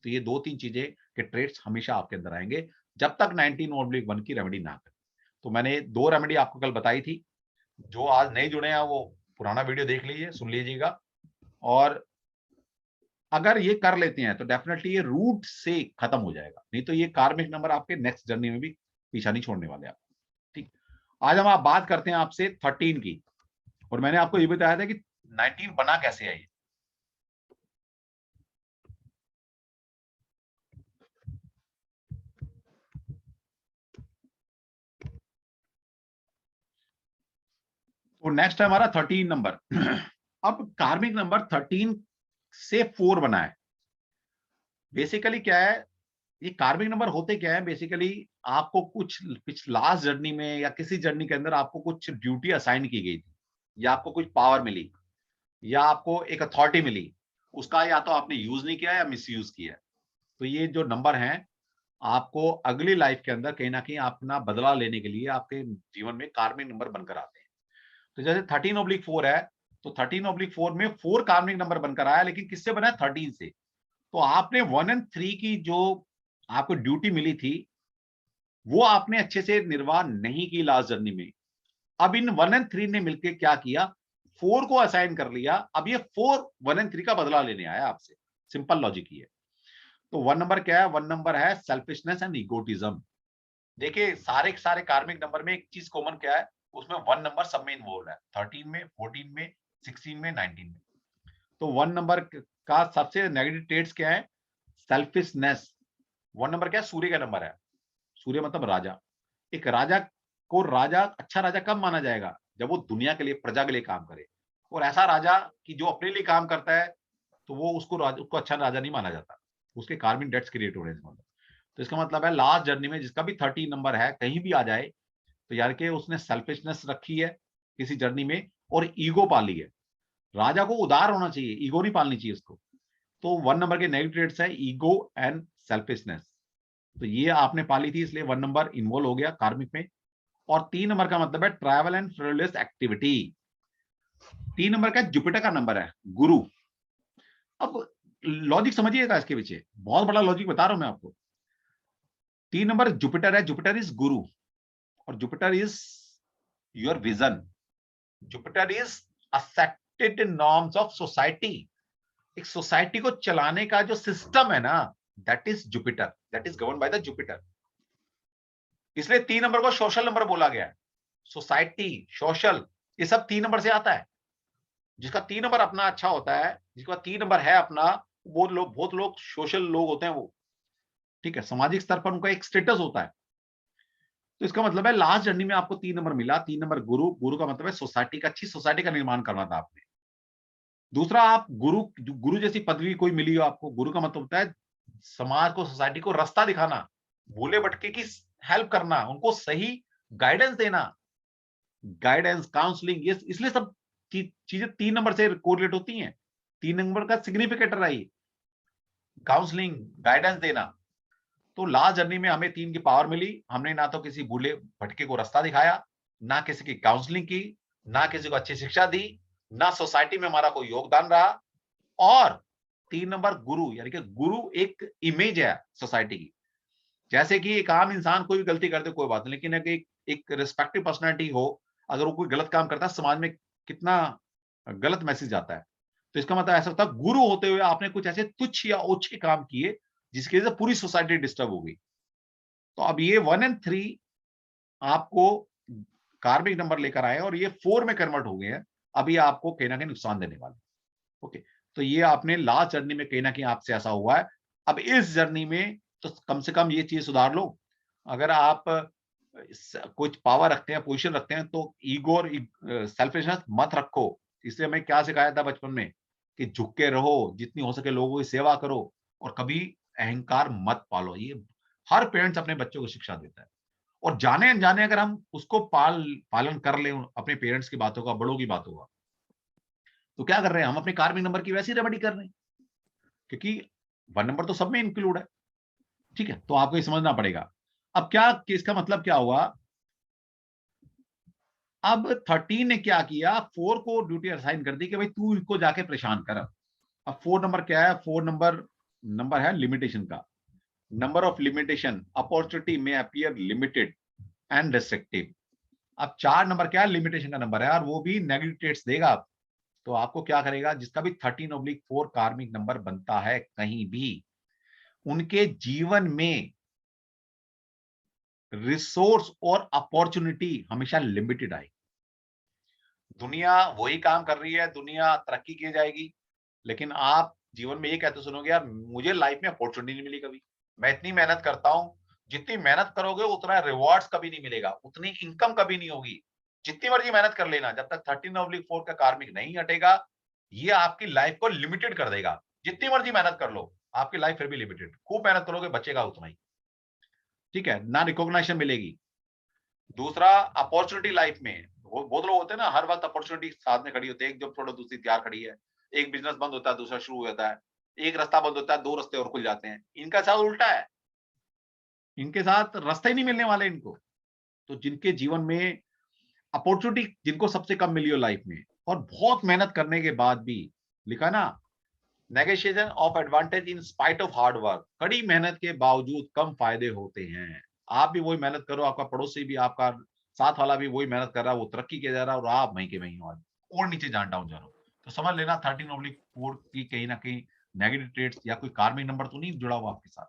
Speaker 1: तो ये 2-3 चीजें के ट्रेड्स हमेशा आपके अंदर आएंगे जब तक 19/1 की रेमेडी ना करें। तो मैंने 2 रेमेडी आपको कल बताई थी। जो आज नहीं जुड़े हैं वो पुराना वीडियो देख लीजिए, सुन लीजिएगा, और अगर ये कर लेते हैं तो डेफिनेटली ये रूट से खत्म हो जाएगा, नहीं तो ये कार्मिक नंबर आपके नेक्स्ट जर्नी में भी पीछा नहीं छोड़ने वाले आप। ठीक, आज हम आप बात करते हैं आपसे 13 की, और मैंने आपको ये बताया था कि 19 बना कैसे है ये। तो नेक्स्ट है हमारा 13 नंबर। अब कार्मिक नंबर 13 से 4 बना है। बेसिकली क्या है, ये कार्मिक नंबर होते क्या है, बेसिकली आपको कुछ लास्ट जर्नी में या किसी जर्नी के अंदर आपको कुछ ड्यूटी असाइन की गई थी, या आपको कुछ पावर मिली, या आपको एक अथॉरिटी मिली, उसका या तो आपने यूज नहीं किया या मिस यूज किया। तो ये जो नंबर हैं, आपको अगली लाइफ के अंदर कहीं ना कहीं अपना बदला लेने के लिए आपके जीवन में कार्मिक नंबर बनकर आते हैं। तो जैसे 13/4 है, तो 13/4 में 4 कार्मिक नंबर बनकर आया, लेकिन किससे बना है? 13 से। तो आपने 1 एंड 3 की जो आपको ड्यूटी मिली थी, वो आपने अच्छे से निर्वाह नहीं की लास्ट जर्नी में। अब इन 1 एंड 3 ने मिलकर क्या किया, 4 को असाइन कर लिया। अब ये 4 1 एंड 3 का बदला लेने आया आपसे। सिंपल लॉजिक ही है। तो 1 नंबर क्या है? 1 नंबर है सेल्फिशनेस एंड इगोटिज्म। देखिए, सारे के सारे कार्मिक नंबर में एक चीज कॉमन क्या है, उसमें 1 नंबर सब में इन्वॉल्व है। 13 में, 14 में, 16 में, 19 में। तो 1 नंबर का सबसे नेगेटिव ट्रेड्स क्या है? सेल्फिशनेस। 1 नंबर क्या है? सूर्य का नंबर है। सूर्य मतलब राजा। एक राजा को अच्छा राजा कब माना जाएगा? जब वो दुनिया के लिए, प्रजा के लिए काम करे। और ऐसा राजा कि जो अपने लिए काम करता है, तो वो उसको अच्छा राजा नहीं माना जाता। उसके कार्मिक डेट्स क्रिएट हो रहे हैं इसका मतलब। तो इसका मतलब है लास्ट जर्नी में जिसका भी 13 नंबर है, कहीं भी आ जाए, तो यार के उसने सेल्फिशनेस रखी है किसी जर्नी में, और ईगो पाली है। राजा को उदार होना चाहिए, ईगो नहीं पालनी चाहिए उसको। तो 1 नंबर के नेगेटिव ट्रेड्स है ईगो एंड सेल्फिशनेस। तो ये आपने पाली थी, इसलिए 1 नंबर इन्वॉल्व हो गया कार्मिक में। और 3 नंबर का मतलब है travel and frivolous activity. 3 number का जुपिटर का नंबर है, गुरु। अब लॉजिक समझिएगा इसके पीछे, बहुत बड़ा लॉजिक बता रहा हूं मैं आपको। 3 नंबर जुपिटर है, जुपिटर इज गुरु, और Jupiter is your vision. Jupiter is accepted norms of society. एक सोसाइटी को चलाने का जो सिस्टम है ना, that is Jupiter, that is govern by the Jupiter. इसलिए 3 नंबर को सोशल नंबर बोला गया है। सोसाइटी, सोशल, ये सब 3 नंबर से आता है। जिसका 3 नंबर अपना अच्छा होता है, जिसका 3 नंबर है अपना, वो लोग, बहुत लोग सोशल लोग होते हैं वो। ठीक है, सामाजिक स्तर पर उनका एक स्टेटस होता है। तो इसका मतलब है लास्ट जर्नी में आपको 3 नंबर मिला। 3 नंबर गुरु। गुरु का मतलब है सोसाइटी का, अच्छी सोसाइटी का निर्माण करना था आपने। दूसरा, आप गुरु, गुरु जैसी पदवी कोई मिली हो आपको, गुरु का मतलब होता है समाज को, सोसाइटी को रास्ता दिखाना, भूले भटके की हेल्प करना, उनको सही गाइडेंस देना। गाइडेंस, काउंसलिंग, ये इसलिए सब चीजें 3 नंबर से कोरिलेट होती हैं। 3 नंबर का सिग्निफिकेटर है ये, काउंसलिंग, गाइडेंस देना। तो लास्ट जर्नी में हमें 3 की पावर मिली। हमने ना तो किसी भूले भटके को रास्ता दिखाया, ना किसी की काउंसलिंग की, ना किसी को अच्छी शिक्षा दी, ना सोसाइटी में हमारा कोई योगदान रहा। और 3 नंबर गुरु, यानी कि गुरु एक इमेज है सोसाइटी की। जैसे कि एक आम इंसान कोई भी गलती कर दे कोई बात नहीं, लेकिन अगर एक रिस्पेक्टिव पर्सनैलिटी हो, अगर वो कोई गलत काम करता है, समाज में कितना गलत मैसेज आता है। तो इसका मतलब ऐसा होता है, गुरु होते हुए आपने कुछ ऐसे तुच्छ या ओछे काम किए जिसकी वजह से पूरी सोसाइटी डिस्टर्ब हो गई। तो अब ये 1 एंड 3 आपको कार्मिक नंबर लेकर आए और ये 4 में कन्वर्ट हो गए हैं, अभी आपको कहीं ना कहीं नुकसान देने वाले। ओके, तो ये आपने लास्ट जर्नी में कहीं ना कहीं आपसे ऐसा हुआ है। अब इस जर्नी में तो कम से कम ये चीज सुधार लो। अगर आप कुछ पावर रखते हैं, पोजीशन रखते हैं, तो ईगो और सेल्फिशनेस मत रखो। इसलिए हमें क्या सिखाया था बचपन में कि झुक के रहो, जितनी हो सके लोगों की सेवा करो और कभी अहंकार मत पालो। ये हर पेरेंट्स अपने बच्चों को शिक्षा देता है। और जाने अनजाने अगर हम उसको पालन कर लें अपने पेरेंट्स की बातों का, बड़ों की बातों का, तो क्या कर रहे हैं हम, अपने कार्मिक नंबर की वैसी रेमेडी कर रहे हैं, क्योंकि 1 नंबर तो सब में इंक्लूड है। ठीक है, तो आपको ये समझना पड़ेगा। अब क्या इसका मतलब क्या हुआ, अब 13 ने क्या किया, 4 को ड्यूटी असाइन कर दी कि भाई तू इसको जाके परेशान कर। अब 4 नंबर क्या है, 4 नंबर नंबर है लिमिटेशन का। नंबर ऑफ लिमिटेशन, अपॉर्चुनिटी में अपीयर लिमिटेड एंड रेस्ट्रिक्टिव। अब 4 नंबर क्या है, लिमिटेशन का नंबर है और वो भी नेगेटिव ट्रेड्स देगा। तो आपको क्या करेगा, जिसका भी 13/4 कार्मिक नंबर बनता है कहीं भी, उनके जीवन में रिसोर्स और अपॉर्चुनिटी हमेशा लिमिटेड आएगी। दुनिया वही काम कर रही है, दुनिया तरक्की की जाएगी, लेकिन आप जीवन में ये कहते सुनोगे, यार मुझे लाइफ में अपॉर्चुनिटी नहीं मिली कभी, मैं इतनी मेहनत करता हूं। जितनी मेहनत करोगे उतना रिवॉर्ड्स कभी नहीं मिलेगा, उतनी इनकम कभी नहीं होगी। जितनी मर्जी मेहनत कर लेना, जब तक 13/4 का कार्मिक नहीं हटेगा, ये आपकी लाइफ को लिमिटेड कर देगा। जितनी मर्जी मेहनत कर लो, आपकी लाइफ फिर भी लिमिटेड। खूब मेहनत करोगे, बचेगा उतना ही। ठीक है ना, रिकॉग्निशन मिलेगी। दूसरा, अपॉर्चुनिटी लाइफ में बहुत लोग होते हैं ना, हर वक्त अपॉर्चुनिटी साथ में खड़ी होती है, एक जब छोड़ो दूसरी तैयार खड़ी है। एक बिजनेस बंद होता है, दूसरा शुरू हो जाता है। एक रास्ता बंद होता है, 2 रास्ते और खुल जाते हैं। इनका साथ उल्टा है, इनके साथ रास्ते ही नहीं मिलने वाले इनको। तो जिनके जीवन में अपॉर्चुनिटी, जिनको सबसे कम मिली हो लाइफ में और बहुत मेहनत करने के बाद भी, लिखा ना, negotiation of advantage in spite of hard work, कड़ी मेहनत के बावजूद कम फायदे होते हैं। आप भी वही मेहनत करो, आपका पड़ोसी भी, आपका साथ वाला भी वही मेहनत कर रहा है, वो तरक्की किया जा रहा है और आप वहीं के वहीं हो, आज और नीचे जान डाउन जा रहे हो। तो समझ लेना 13/4 की कहीं ना कहीं नेगेटिव ट्रेड्स या कोई कार्मिक नंबर तो नहीं जुड़ा हुआ आपके साथ।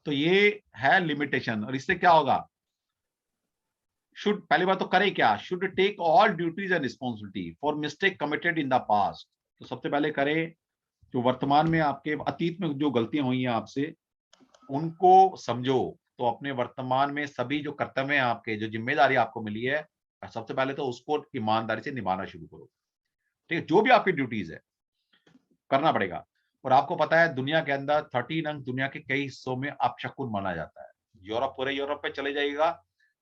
Speaker 1: तो ये है लिमिटेशन। और इससे क्या होगा, शुड, पहली बात तो करें क्या, should take all duties and responsibility for mistake committed in the past. तो सबसे पहले करें, जो वर्तमान में आपके अतीत में जो गलतियां हुई हैं आपसे, उनको समझो। तो अपने वर्तमान में सभी जो कर्तव्य हैं आपके, जो जिम्मेदारी आपको मिली है, सबसे पहले तो उसको ईमानदारी से निभाना शुरू करो। ठीक है, जो भी आपकी ड्यूटीज है करना पड़ेगा। और आपको पता है दुनिया के अंदर 13 अंक दुनिया के कई हिस्सों में अपशकुन माना जाता है। यूरोप, पूरे यूरोप पे चले जाइएगा,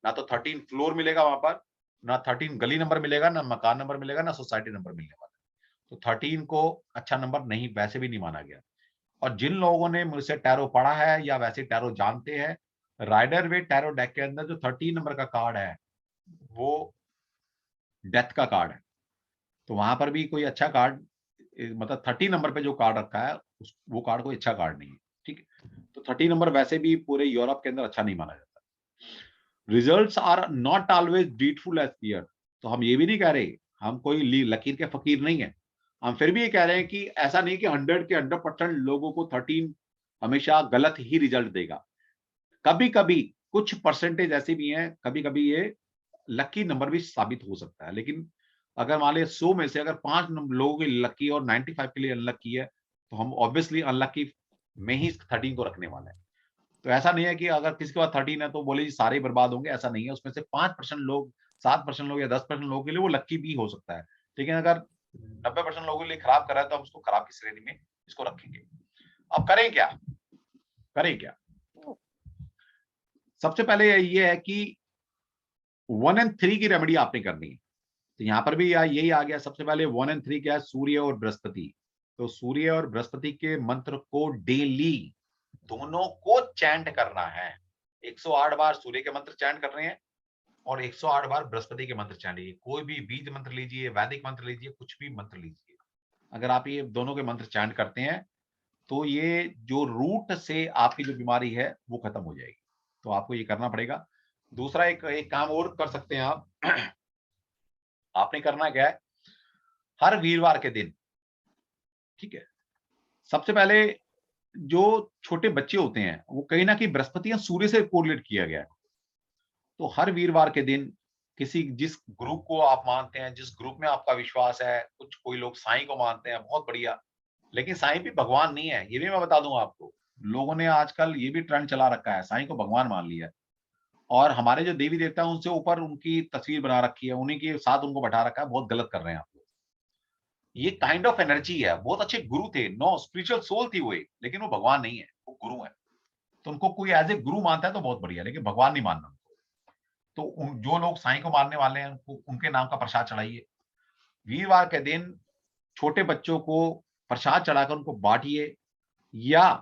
Speaker 1: ना तो 13 फ्लोर मिलेगा वहां पर, ना 13 गली नंबर मिलेगा, ना मकान नंबर मिलेगा, ना सोसाइटी नंबर मिलने वाला है। तो 13 को अच्छा नंबर नहीं, वैसे भी नहीं माना गया। और जिन लोगों ने मुझसे टैरो पढ़ा है या वैसे टैरो जानते हैं, राइडर वे टैरो डेक के अंदर जो 13 नंबर का कार्ड है, वो डेथ का कार्ड है। तो वहां पर भी कोई अच्छा कार्ड, मतलब 30 नंबर पे जो कार्ड रखा है, वो कार्ड कोई अच्छा कार्ड नहीं है। ठीक है, तो 30 नंबर वैसे भी पूरे यूरोप के अंदर अच्छा नहीं माना जाता। Results are not always beautiful as fear. तो हम ये भी नहीं कह रहे, हम कोई लकीर के फकीर नहीं है। हम फिर भी ये कह रहे हैं कि ऐसा नहीं कि 100 के 100% लोगों को 13 हमेशा गलत ही रिजल्ट देगा। कभी कभी कुछ परसेंटेज ऐसे भी हैं, कभी कभी ये लकी नंबर भी साबित हो सकता है। लेकिन अगर मान लिया 100 में से अगर 5 लोगों की लकी और 95 के लिए अनलकी है, तो हम ऑब्वियसली अनलकी में ही 13 को रखने वाले हैं। तो ऐसा नहीं है कि अगर किसी के पास 13 है तो बोले जी सारे ही बर्बाद होंगे, ऐसा नहीं है। उसमें से 5% लोग, 7% लोग या 10% लोगों के लिए वो लक्की भी हो सकता है। लेकिन अगर 90% लोगों के लिए खराब कर रहा है, तो हम उसको खराब की श्रेणी में इसको रखेंगे। अब करें क्या, करें क्या? सबसे पहले ये है कि 1 एंड 3 की रेमेडी आपने करनी है। तो यहाँ पर भी यही आ गया। सबसे पहले 1 एंड 3 क्या है, सूर्य और बृहस्पति। तो सूर्य और बृहस्पति के मंत्र को डेली दोनों को चैंट करना है। 108 बार सूर्य के मंत्र चैंट कर रहे हैं और 108 बार बृहस्पति के मंत्र चैंट लीजिए। कोई भी बीज मंत्र लीजिए, वैदिक मंत्र लीजिए, कुछ भी मंत्र लीजिए। अगर आप ये दोनों के मंत्र चैंट करते हैं, तो ये जो रूट से आपकी जो बीमारी है वो खत्म हो जाएगी। तो आपको ये करना पड़ेगा। दूसरा, एक काम और कर सकते हैं आप। आपने करना क्या है, हर वीरवार के दिन, ठीक है, सबसे पहले जो छोटे बच्चे होते हैं वो कहीं ना कहीं बृहस्पति या सूर्य से कोरिलेट किया गया है। तो हर वीरवार के दिन किसी जिस ग्रुप को आप मानते हैं, जिस ग्रुप में आपका विश्वास है, कुछ कोई लोग साईं को मानते हैं, बहुत बढ़िया। लेकिन साईं भी भगवान नहीं है, ये भी मैं बता दूं आपको। लोगों ने आजकल ये भी ट्रेंड चला रखा है, साईं को भगवान मान लिया है और हमारे जो देवी देवता हैं उनसे ऊपर उनकी तस्वीर बना रखी है, उन्हीं के साथ उनको बैठा रखा है। बहुत गलत कर रहे हैं आप लोग। ये काइंड ऑफ एनर्जी है। बहुत अच्छे गुरु थे, नो स्पिरिचुअल सोल थी वो एक, लेकिन वो भगवान नहीं है, वो गुरु है। तो उनको कोई एज ए गुरु मानता है तो बहुत बढ़िया, लेकिन भगवान नहीं मानना उनको। तो जो लोग साईं को मानने वाले हैं उनको उनके नाम का प्रसाद चढ़ाइए। वीरवार के दिन छोटे बच्चों को प्रसाद चढ़ाकर उनको बांटिए। या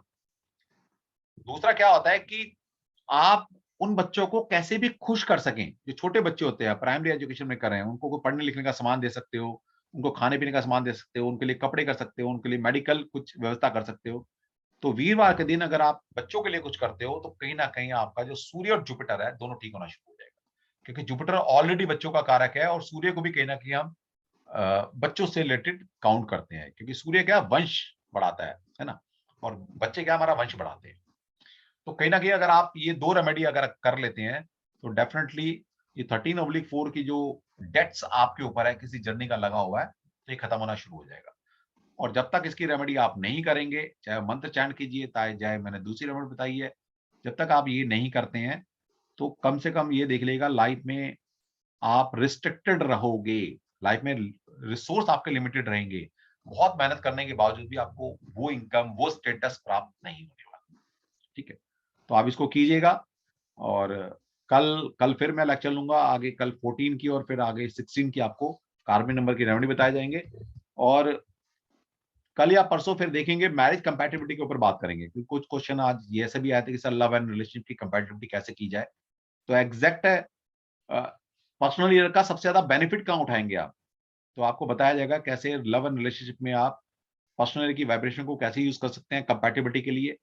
Speaker 1: दूसरा क्या होता है कि आप उन बच्चों को कैसे भी खुश कर सकें। जो छोटे बच्चे होते हैं, प्राइमरी एजुकेशन में कर रहे हैं, उनको कोई पढ़ने लिखने का सामान दे सकते हो, उनको खाने पीने का सामान दे सकते हो, उनके लिए कपड़े कर सकते हो, उनके लिए मेडिकल कुछ व्यवस्था कर सकते हो। तो वीरवार के दिन अगर आप बच्चों के लिए कुछ करते हो तो कहीं न कहीं आपका जो सूर्य और जुपिटर है, दोनों ठीक होना शुरू हो जाएगा। क्योंकि जुपिटर ऑलरेडी बच्चों का कारक है और सूर्य को भी कहीं न कहीं हम बच्चों से रिलेटेड काउंट करते हैं, क्योंकि सूर्य क्या वंश बढ़ाता है ना? और बच्चे क्या हमारा वंश बढ़ाते हैं। तो कहीं न कहीं अगर आप ये 2 रेमेडी अगर कर लेते हैं, तो डेफिनिटली ये 13/4 की जो डेट्स आपके ऊपर है, किसी जर्नी का लगा हुआ है, तो ये खत्म होना शुरू हो जाएगा। और जब तक इसकी रेमेडी आप नहीं करेंगे, चाहे मंत्र चैंट कीजिए, चाहे मैंने दूसरी रेमेडी बताई है, जब तक आप ये नहीं करते हैं, तो कम से कम ये देख लीजिएगा लाइफ में आप रिस्ट्रिक्टेड रहोगे। लाइफ में रिसोर्स आपके लिमिटेड रहेंगे। बहुत मेहनत करने के बावजूद भी आपको वो इनकम, वो स्टेटस प्राप्त नहीं होने वाला। ठीक है? तो आप इसको कीजिएगा और कल कल फिर मैं लेक्चर लूँगा आगे, कल 14 की और फिर आगे 16 की आपको कार्बन नंबर की रेमेडी बताए जाएँगे। और कल या परसों फिर देखेंगे मैरिज कंपैटिबिलिटी के ऊपर बात करेंगे, क्योंकि कुछ क्वेश्चन आज ये ऐसे भी आए थे कि सर लव एंड रिलेशनशिप की कंपैटिबिलिटी कैसे की जाए। तो एग्जैक्ट पर्सनल ईयर का सबसे ज्यादा बेनिफिट कहाँ उठाएंगे आप। तो आपको बताया जाएगा कैसे लव एंड रिलेशनशिप में आप पर्सनल ईयर की वाइब्रेशन को कैसे यूज कर सकते हैं कंपैटिबिलिटी के लिए।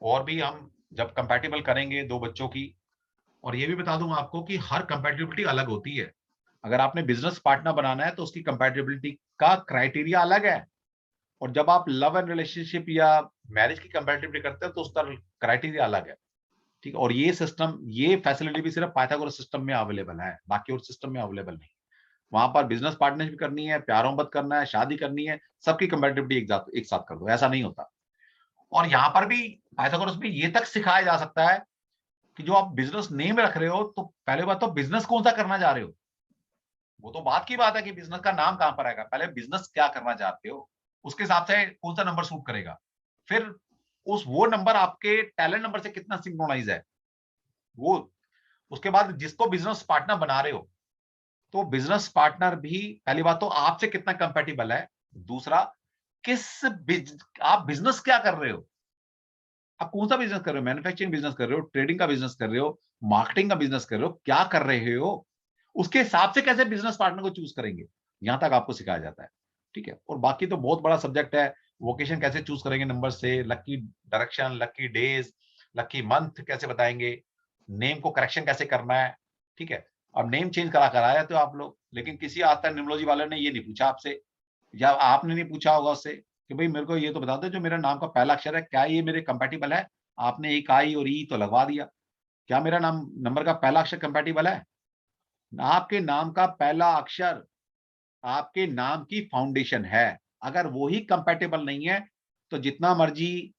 Speaker 1: और भी हम जब कंपैटिबल करेंगे दो बच्चों की, और ये भी बता दूंगा आपको कि हर कंपैटिबिलिटी अलग होती है। अगर आपने बिजनेस पार्टनर बनाना है तो उसकी कंपैटिबिलिटी का क्राइटेरिया अलग है। और जब आप लव एंड रिलेशनशिप या मैरिज की कंपैटिबिलिटी करते हैं तो उसका क्राइटेरिया अलग है। ठीक है? और ये सिस्टम, ये फैसिलिटी भी सिर्फ पाइथागोरस सिस्टम में अवेलेबल है, बाकी और सिस्टम में अवेलेबल नहीं। वहां पर बिजनेस पार्टनरशिप करनी है, प्यार मोहब्बत करना है, शादी करनी है, सबकी कंपैटिबिलिटी एक साथ कर दो, ऐसा नहीं होता। और यहाँ पर भी पाइथागोरस में ये तक सिखाया जा सकता है कि जो आप बिजनेस नेम रख रहे हो, तो पहले बात तो बिजनेस कौन सा करना चाह रहे हो। वो तो बात की बात है कि बिजनेस का नाम कहां पर आएगा, पहले बिजनेस क्या करना चाहते हो, उसके हिसाब से कौन सा नंबर सूट करेगा। फिर उस वो नंबर आपके टैलेंट नंबर से कितना सिंक्रोनाइज है वो। उसके बाद जिसको बिजनेस पार्टनर बना रहे हो, तो बिजनेस पार्टनर भी पहली बात तो आपसे कितना कंपैटिबल है। दूसरा, आप बिजनेस क्या कर रहे हो, आप कौन सा बिजनेस कर रहे हो, मैन्युफैक्चरिंग बिजनेस कर रहे हो, ट्रेडिंग का बिजनेस कर रहे हो, मार्केटिंग का बिजनेस कर रहे हो, क्या कर रहे हो। उसके हिसाब से कैसे बिजनेस पार्टनर को चूज करेंगे, यहां तक आपको सिखाया जाता है। ठीक है? और बाकी तो बहुत बड़ा सब्जेक्ट है। वोकेशन कैसे चूज करेंगे नंबर से, lucky direction, lucky days, lucky month कैसे बताएंगे, नेम को करेक्शन कैसे करना है। ठीक है? अब नेम चेंज करा कर आए तो आप लोग, लेकिन किसी आज तक न्यूमरोलॉजी वाले ने ये नहीं पूछा आपसे, या आपने नहीं पूछा होगा उससे कि भाई मेरे को ये तो बता दो, जो मेरा नाम का पहला अक्षर है क्या ये मेरे कंपैटिबल है। आपने एक आई और ई तो लगवा दिया। क्या मेरा नाम नंबर का पहला अक्षर कंपैटिबल है। आपके नाम का पहला अक्षर आपके नाम की फाउंडेशन है। अगर वो ही कंपैटिबल नहीं है तो जितना मर्जी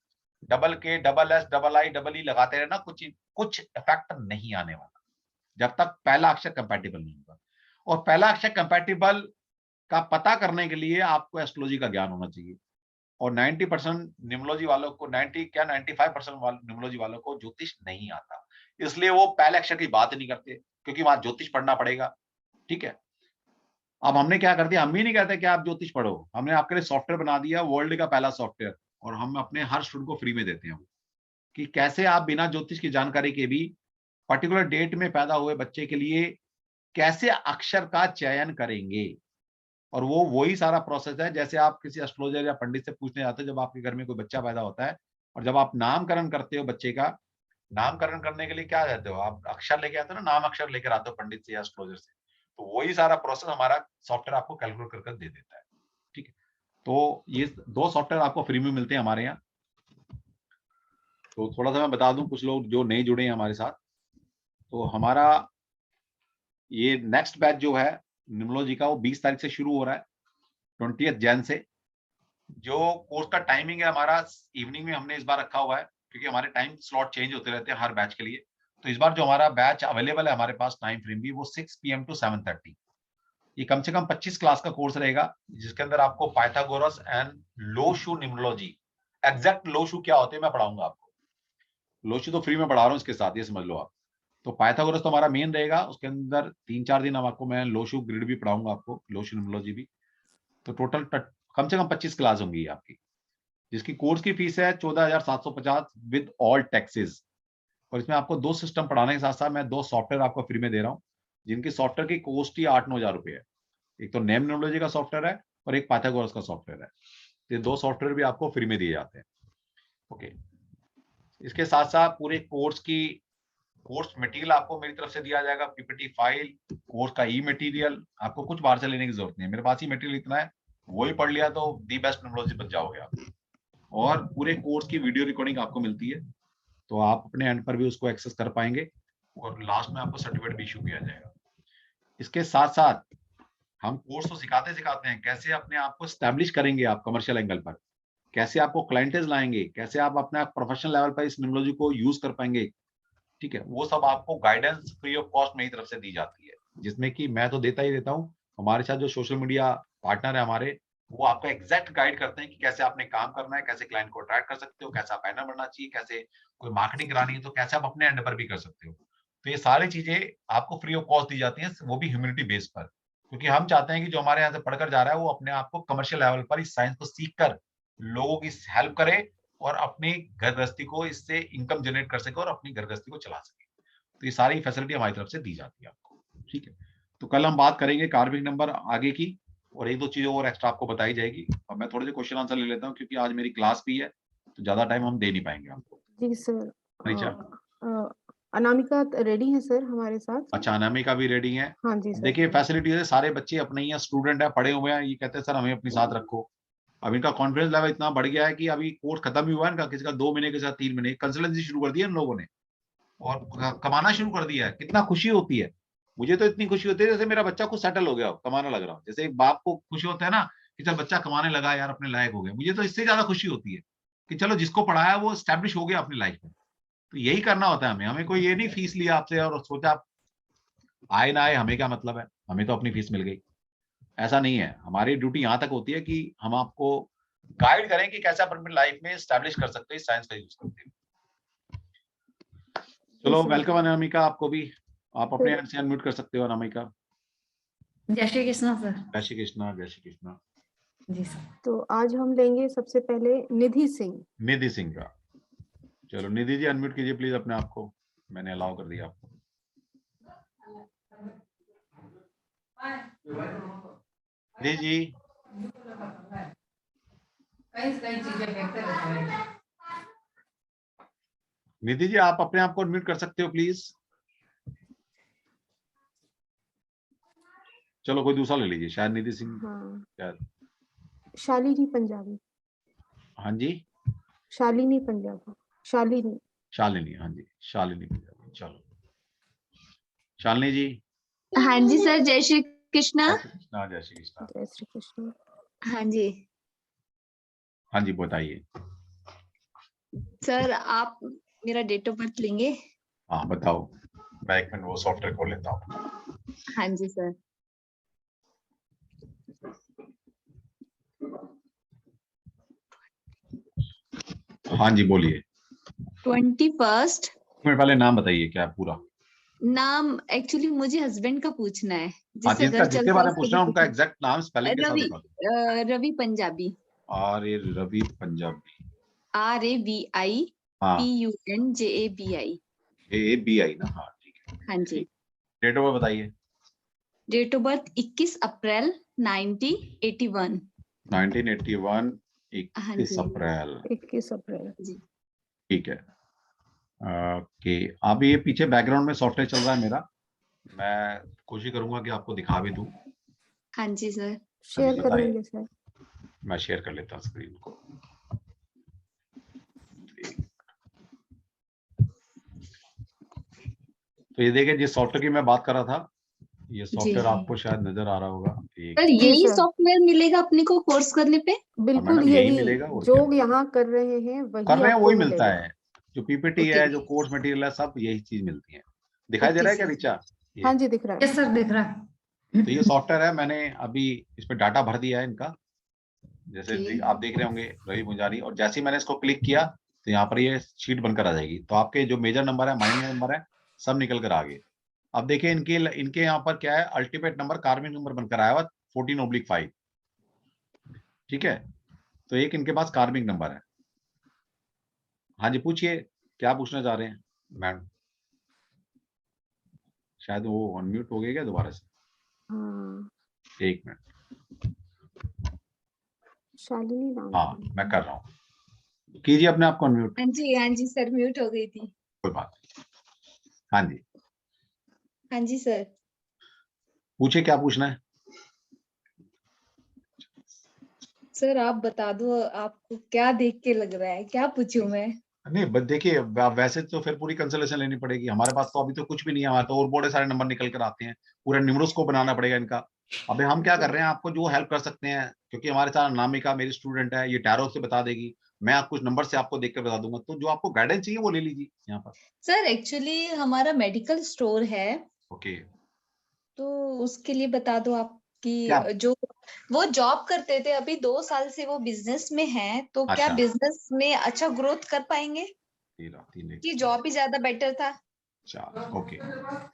Speaker 1: डबल के, डबल एस, डबल आई, डबल ई लगाते रहना, कुछ कुछ इफेक्ट नहीं आने वाला जब तक पहला अक्षर कंपैटिबल नहीं होगा। और पहला अक्षर कंपैटिबल का पता करने के लिए आपको एस्ट्रोलॉजी का ज्ञान होना चाहिए। और 90% न्यूमरोलॉजी वालों को, 90 क्या 95% न्यूमरोलॉजी वालों को ज्योतिष नहीं आता। इसलिए वो पहले अक्षर की बात ही नहीं करते, क्योंकि वहां ज्योतिष पढ़ना पड़ेगा। ठीक है? अब हमने क्या कर दिया, हम ही नहीं कहते कि आप ज्योतिष पढ़ो, हमने आपके लिए सॉफ्टवेयर बना दिया, वर्ल्ड का पहला सॉफ्टवेयर। और हम अपने हर स्टूडेंट को फ्री में देते हैं कि कैसे आप बिना ज्योतिष की जानकारी के भी पर्टिकुलर डेट में पैदा हुए बच्चे के लिए कैसे अक्षर का चयन करेंगे। और वो वही सारा प्रोसेस है जैसे आप किसी एस्ट्रोलॉजर या पंडित से पूछने जाते हो जब आपके घर में कोई बच्चा पैदा होता है। और जब आप नामकरण करते हो बच्चे का, नामकरण करने के लिए क्या कहते हो, आप अक्षर लेके आते हो ना, नाम अक्षर लेकर आते हो पंडित से या एस्ट्रोलॉजर से। तो वही सारा प्रोसेस हमारा सॉफ्टवेयर आपको कैलकुलेट कर दे देता है। ठीक है? तो ये 2 सॉफ्टवेयर आपको फ्री में मिलते हैं हमारे यहाँ। तो थोड़ा सा मैं बता दूं, कुछ लोग जो नए जुड़े हैं हमारे साथ, तो हमारा ये नेक्स्ट बैच जो है न्यूमरोलॉजी का, वो 20 तारीख से शुरू हो रहा है, 20 जैन से। जो कोर्स का टाइमिंग है हमारा, इवनिंग में हमने इस बार रखा हुआ है, क्योंकि हमारे टाइम स्लॉट चेंज होते रहते हैं हर बैच के लिए। तो इस बार जो हमारा बैच अवेलेबल है हमारे पास टाइम फ्रेम भी, वो 6 PM टू 7:30। ये कम से कम 25 क्लास का कोर्स रहेगा, जिसके अंदर आपको पाइथागोरस एंड लोशू न्यूमरोलॉजी, एग्जैक्ट लोशू क्या होते हैं मैं पढ़ाऊंगा आपको। लोशू तो फ्री में पढ़ा रहा हूँ, इसके साथ ये समझ लो आप। तो पाइथागोरस तो हमारा मेन रहेगा, उसके अंदर 3-4 दिन हम आपको, मैं लोशू ग्रिड भी पढ़ाऊंगा आपको, लोशू न्यूमरोलॉजी भी। तो टोटल कम से कम 25 क्लास होंगी आपकी, जिसकी कोर्स की फीस है 14,750 विद ऑल टैक्सेस। और इसमें आपको 2 सिस्टम पढ़ाने के साथ साथ मैं 2 सॉफ्टवेयर आपको फ्री में दे रहा हूँ, जिनकी सॉफ्टवेयर की कॉस्ट ही 8-9 हजार रुपए है। एक तो नेम न्यूमरोलॉजी का सॉफ्टवेयर है और एक पाइथागोरस का सॉफ्टवेयर है। ये 2 सॉफ्टवेयर भी आपको फ्री में दिए जाते हैं। ओके, इसके साथ साथ पूरे कोर्स की कोर्स मटेरियल आपको मेरी तरफ से दिया जाएगा, पीपीटी फाइल, कोर्स का ई मटेरियल। आपको कुछ बाहर से लेने की जरूरत नहीं है, मेरे पास ही मटेरियल इतना है, वही पढ़ लिया तो दी बेस्ट न्यूमरोलॉजी बन जाओगे आप। और पूरे कोर्स की वीडियो रिकॉर्डिंग आपको मिलती है, तो आप अपने एंड पर भी उसको एक्सेस कर पाएंगे, और लास्ट में आपको सर्टिफिकेट भी इशू किया जाएगा। इसके साथ साथ हम कोर्स तो सिखाते सिखाते हैं, कैसे अपने आप को स्टैब्लिश करेंगे आप कमर्शियल एंगल पर, कैसे आपको क्लाइंटेज लाएंगे, कैसे आप अपना प्रोफेशनल लेवल पर इस न्यूमरोलॉजी को यूज कर पाएंगे। ठीक है, वो सब आपको गाइडेंस फ्री ऑफ कॉस्ट मेरी तरफ से दी जाती है, जिसमें कि मैं तो देता ही देता हूँ, हमारे साथ जो सोशल मीडिया पार्टनर है हमारे, वो आपको एग्जैक्ट गाइड करते हैं कि कैसे आपने काम करना है, कैसे क्लाइंट को अट्रैक्ट कर सकते हो, कैसा पैनल बनना चाहिए, कैसे कोई मार्केटिंग करानी है तो कैसे आप अपने एंड पर भी कर सकते हो। तो ये सारी चीजें आपको फ्री ऑफ कॉस्ट दी जाती हैं, वो भी ह्यूमिलिटी बेस पर, क्योंकि हम चाहते हैं कि जो हमारे यहाँ से पढ़कर जा रहा है वो अपने आप को कमर्शियल लेवल पर इस साइंस को सीख कर लोगों की हेल्प करे, और अपनी घर गृहस्थी को इससे इनकम जनरेट कर सके और अपनी घर गृहस्थी को चला सके। तो ये सारी फैसिलिटी हमारी तरफ से दी जाती है आपको। ठीक है, तो कल हम बात करेंगे कार्विंग नंबर आगे की, और 1-2 चीजें और एक्स्ट्रा आपको बताई जाएगी। और मैं थोड़े से क्वेश्चन आंसर ले लेता हूँ, क्योंकि आज मेरी क्लास भी है, तो ज्यादा टाइम हम दे नहीं पाएंगे आपको।
Speaker 2: जी सर।
Speaker 1: अच्छा,
Speaker 2: अनामिका रेडी है सर हमारे साथ।
Speaker 1: अच्छा, अनामिका भी रेडी है।
Speaker 2: हाँ जी सर।
Speaker 1: देखिए फैसिलिटी है, सारे बच्चे अपने ही स्टूडेंट है, पढ़े हुए हैं, ये कहते हैं सर हमें अपने साथ रखो। अब इनका कॉन्फिडेंस लेवल इतना बढ़ गया है कि अभी कोर्स खत्म ही हुआ है इनका, किसी का 2 महीने के साथ 3 महीने कंसल्टेंसी शुरू कर दी है इन लोगों ने, और कमाना शुरू कर दिया है। कितना खुशी होती है, मुझे तो इतनी खुशी होती है जैसे मेरा बच्चा खुद सेटल हो गया हो, कमाने लग रहा हो। जैसे एक बाप को खुशी होता है ना कि चल बच्चा कमाने लगा यार, अपने लायक हो गया, मुझे तो इससे ज्यादा खुशी होती है कि चलो जिसको पढ़ाया वो स्टैब्लिश हो गया अपनी लाइफ में। तो यही करना होता है हमें, हमें कोई ये नहीं फीस लिया आपसे और सोचा आए ना आए हमें क्या मतलब है, हमें तो अपनी फीस मिल गई। ऐसा नहीं है, हमारी ड्यूटी यहाँ तक होती है कि हम आपको गाइड करें कि कैसे आप अपनी लाइफ में स्टैब्लिश कर सकते हैं साइंस का यूज करते हैं। चलो, वेलकम अनामिका, आपको भी, आप अपने एंड से अनम्यूट कर सकते हो अनामिका।
Speaker 3: जय श्री कृष्णा सर।
Speaker 1: जय श्री कृष्णा, जय श्री कृष्णा।
Speaker 3: जी सर।
Speaker 2: तो आज हम लेंगे सबसे पहले निधि सिंह।
Speaker 1: निधि सिंह का, चलो निधि जी अनम्यूट कीजिए प्लीज अपने आप को, मैंने अलाउ कर दिया आपको। निधि जी, निधि जी आप अपने आप को अनम्यूट कर सकते हो प्लीज। चलो कोई दूसरा ले लीजिए, शायद निधि सिंह।
Speaker 2: हाँ,
Speaker 1: शायद
Speaker 2: शालिनी पंजाबी।
Speaker 1: हाँ जी,
Speaker 2: शालिनी पंजाबी। शालिनी।
Speaker 1: शालिनी, हाँ जी, शालिनी पंजाबी। चलो शालिनी जी।
Speaker 4: हाँ जी सर, जय श्री कृष्णा।
Speaker 1: जय श्री कृष्णा, जय श्री कृष्णा।
Speaker 2: जय श्री कृष्ण।
Speaker 4: हाँ जी
Speaker 1: हाँ जी, बताइए।
Speaker 4: सर, आप मेरा डेट ऑफ बर्थ लेंगे?
Speaker 1: हाँ बताओ, मैं एक मिनट वो सॉफ्टवेयर खोल लेता हूँ।
Speaker 4: हाँ जी सर।
Speaker 1: हाँ जी बोलिए।
Speaker 4: 21st।
Speaker 1: मिनट पहले नाम बताइए क्या है पूरा।
Speaker 4: नाम एक्चुअली मुझे हस्बैंड का पूछना है,
Speaker 1: हाँ,
Speaker 4: जिससे घर
Speaker 1: जिसके
Speaker 4: चलता
Speaker 1: बारे
Speaker 4: है
Speaker 1: में पूछना है उनका एग्जैक्ट नाम स्पेलिंग के साथ
Speaker 4: रवि।
Speaker 1: बता दो।
Speaker 4: रवि पंजाबी।
Speaker 1: रवि पंजाबी।
Speaker 4: RAVI
Speaker 1: हाँ,
Speaker 4: PUNJABI।
Speaker 1: ABI ना, हाँ ठीक है।
Speaker 4: हाँ जी।
Speaker 1: डेट ऑफ बर्थ बताइए।
Speaker 4: डेट ऑफ बर्थ 21 अप्रैल 1981।
Speaker 1: 1981,
Speaker 4: हाँ
Speaker 1: 21
Speaker 4: जी।
Speaker 1: अप्रैल।
Speaker 2: 21 अप्रैल।
Speaker 4: जी।
Speaker 1: ठीक है। ओके, अब ये पीछे बैकग्राउंड में सॉफ्टवेयर चल रहा है मेरा, मैं कोशिश करूंगा कि आपको दिखा भी दूं।
Speaker 4: हाँ जी सर।
Speaker 2: शेयर कर लेंगे सर।
Speaker 1: मैं शेयर कर लेता हूँ स्क्रीन को। तो ये देखिए जिस सॉफ्टवेयर की मैं बात कर रहा था, ये
Speaker 4: जी
Speaker 1: सॉफ्टवेयर
Speaker 4: जी
Speaker 1: आपको शायद नजर आ रहा होगा। एक
Speaker 4: सर,
Speaker 2: जी
Speaker 4: यही
Speaker 2: सर,
Speaker 4: सॉफ्टवेयर मिलेगा अपने को कोर्स करने पे?
Speaker 2: बिल्कुल
Speaker 1: मैडम यही
Speaker 2: यही
Speaker 1: मिलेगा और
Speaker 2: जो
Speaker 1: क्या
Speaker 2: यहाँ कर रहे हैं
Speaker 1: कर
Speaker 2: वही
Speaker 1: रहे हैं,
Speaker 2: आपको
Speaker 1: वही मिलता
Speaker 2: मिलेगा।
Speaker 1: है। जो पीपीटी
Speaker 4: ओके
Speaker 1: है, जो कोर्स मटेरियल है, सब यही चीज मिलती है। दिखाई दे
Speaker 4: ओके
Speaker 1: रहा है क्या
Speaker 4: सर।
Speaker 1: रिचा?
Speaker 2: हाँ
Speaker 1: ये
Speaker 2: जी, दिख रहा है।
Speaker 3: यस सर, दिख रहा
Speaker 1: तो ये
Speaker 3: है।
Speaker 1: सॉफ्टवेयर है, मैंने अभी इस पे डाटा भर दिया है इनका। जैसे
Speaker 4: ओके
Speaker 1: आप देख रहे होंगे रवि पुंजारी, और जैसे ही मैंने इसको क्लिक किया तो यहाँ पर ये शीट बनकर आ जाएगी। तो आपके जो मेजर नंबर है, माइनर नंबर है, सब निकल कर आ गए। अब देखिए इनके इनके यहाँ पर क्या है, अल्टीमेट नंबर कार्बन नंबर बनकर आया हुआ 14/5। ठीक है, तो एक इनके पास कार्बिक नंबर है। हाँ जी, पूछिए क्या पूछना चाह रहे हैं मैम? शायद वो अनम्यूट हो गया क्या दोबारा से?
Speaker 2: हाँ,
Speaker 1: एक मिनट।
Speaker 2: शालिनी नाम
Speaker 1: हाँ,
Speaker 2: है।
Speaker 1: मैं कर रहा हूँ, कीजिए अपने आप को अनम्यूट।
Speaker 4: हाँ जी सर, म्यूट हो गई थी।
Speaker 1: कोई बात नहीं। हाँ जी,
Speaker 4: हाँ जी सर।
Speaker 1: पूछिए क्या पूछना है।
Speaker 4: सर आप बता दो, आपको क्या देख के लग रहा है, क्या पूछूं मैं?
Speaker 1: नहीं बस देखिए, वैसे तो फिर पूरी कंसल्टेशन लेनी पड़ेगी। हमारे पास तो अभी तो कुछ भी नहीं है, हमारे तो और बड़े सारे नंबर निकल कर आते हैं। पूरा न्यूमरल्स को बनाना पड़ेगा इनका। अभी हम क्या कर रहे हैं, आपको जो हेल्प कर सकते हैं, क्योंकि हमारे साथ अनामिका मेरी स्टूडेंट है, ये टैरो से बता देगी। मैं आप कुछ नंबर से आपको देख कर बता दूंगा, तो जो आपको गाइडेंस चाहिए वो ले लीजिए यहाँ पर।
Speaker 4: सर एक्चुअली हमारा मेडिकल स्टोर है,
Speaker 1: ओके।
Speaker 4: तो उसके लिए बता दो आप
Speaker 1: क्या?
Speaker 4: कि जो वो जॉब करते थे, अभी 2 साल से वो बिजनेस में हैं, तो क्या
Speaker 1: अच्छा,
Speaker 4: बिजनेस में अच्छा ग्रोथ कर पाएंगे?
Speaker 1: 13 3
Speaker 4: कि जॉब ही ज्यादा बेटर था?
Speaker 1: 4। ओके,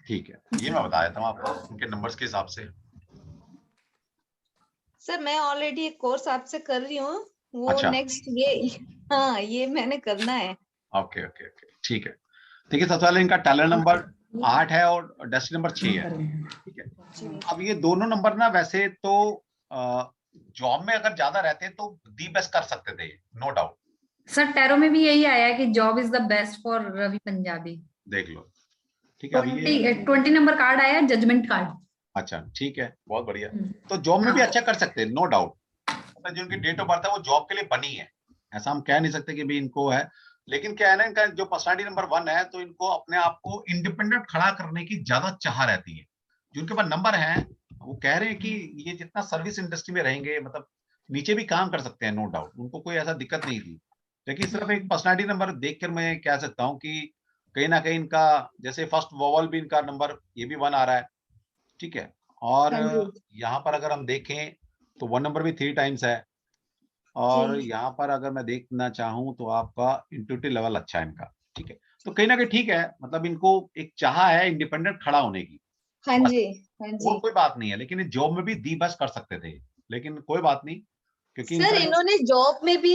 Speaker 1: ठीक है, ये मैं बता देता हूँ आपको उनके नंबर्स के हिसाब से।
Speaker 4: सर मैं ऑलरेडी एक कोर्स आपसे कर रही हूँ, वो
Speaker 1: अच्छा,
Speaker 4: नेक्स्ट ये हाँ ये मैंने करना है।
Speaker 1: ओके ओके ओके, ठीक है। देखिए सबसे पहले इनका टैलेंट नंबर 8 है और डेस्टिनी नंबर 6 है। ठीक है,
Speaker 4: जी
Speaker 1: अब ये दोनों नंबर ना वैसे तो जॉब में अगर ज्यादा रहते तो दी बेस्ट कर सकते थे, नो डाउट।
Speaker 3: सर टैरो में भी यही आया है कि job is the best for Ravi Punjabi.
Speaker 1: देख लो। ठीक है, अब ये
Speaker 3: 20 नंबर कार्ड आया, जजमेंट कार्ड।
Speaker 1: अच्छा ठीक है, बहुत बढ़िया। तो जॉब में भी
Speaker 3: हाँ।
Speaker 1: अच्छा कर सकते हैं, नो डाउट। मतलब जो उनकी डेट ऑफ बर्थ है वो जॉब के लिए बनी है, ऐसा हम कह नहीं सकते कि भी इनको है। लेकिन क्या है ना, इनका जो पर्सनालिटी नंबर 1 है, तो इनको अपने आप को इंडिपेंडेंट खड़ा करने की ज्यादा चाह रहती है। जो उनके पास नंबर है, वो कह रहे हैं कि ये जितना सर्विस इंडस्ट्री में रहेंगे, मतलब नीचे भी काम कर सकते हैं, नो डाउट, उनको कोई ऐसा दिक्कत नहीं थी। लेकिन सिर्फ एक पर्सनालिटी नंबर देखकर मैं कह सकता हूँ कि कहीं ना कहीं इनका, जैसे फर्स्ट वोवल भी इनका नंबर ये भी 1 आ रहा है। ठीक है, और
Speaker 4: हाँ जी
Speaker 1: यहाँ पर अगर हम देखें तो 1 नंबर भी 3 टाइम्स है।
Speaker 4: जी
Speaker 1: और यहाँ पर अगर मैं देखना चाहूँ तो आपका इंट्यूटिव लेवल अच्छा है इनका। ठीक है, तो कहीं ना कहीं ठीक है, मतलब इनको एक चाह है इंडिपेंडेंट खड़ा होने की,
Speaker 4: हाँ
Speaker 1: बस।
Speaker 4: जी हाँ
Speaker 1: और
Speaker 4: जी।
Speaker 1: कोई बात नहीं है, लेकिन इस जॉब में भी दी बस कर सकते थे, लेकिन कोई बात नहीं, क्योंकि
Speaker 4: सर
Speaker 1: इनका जो
Speaker 4: इन्होंने जॉब में भी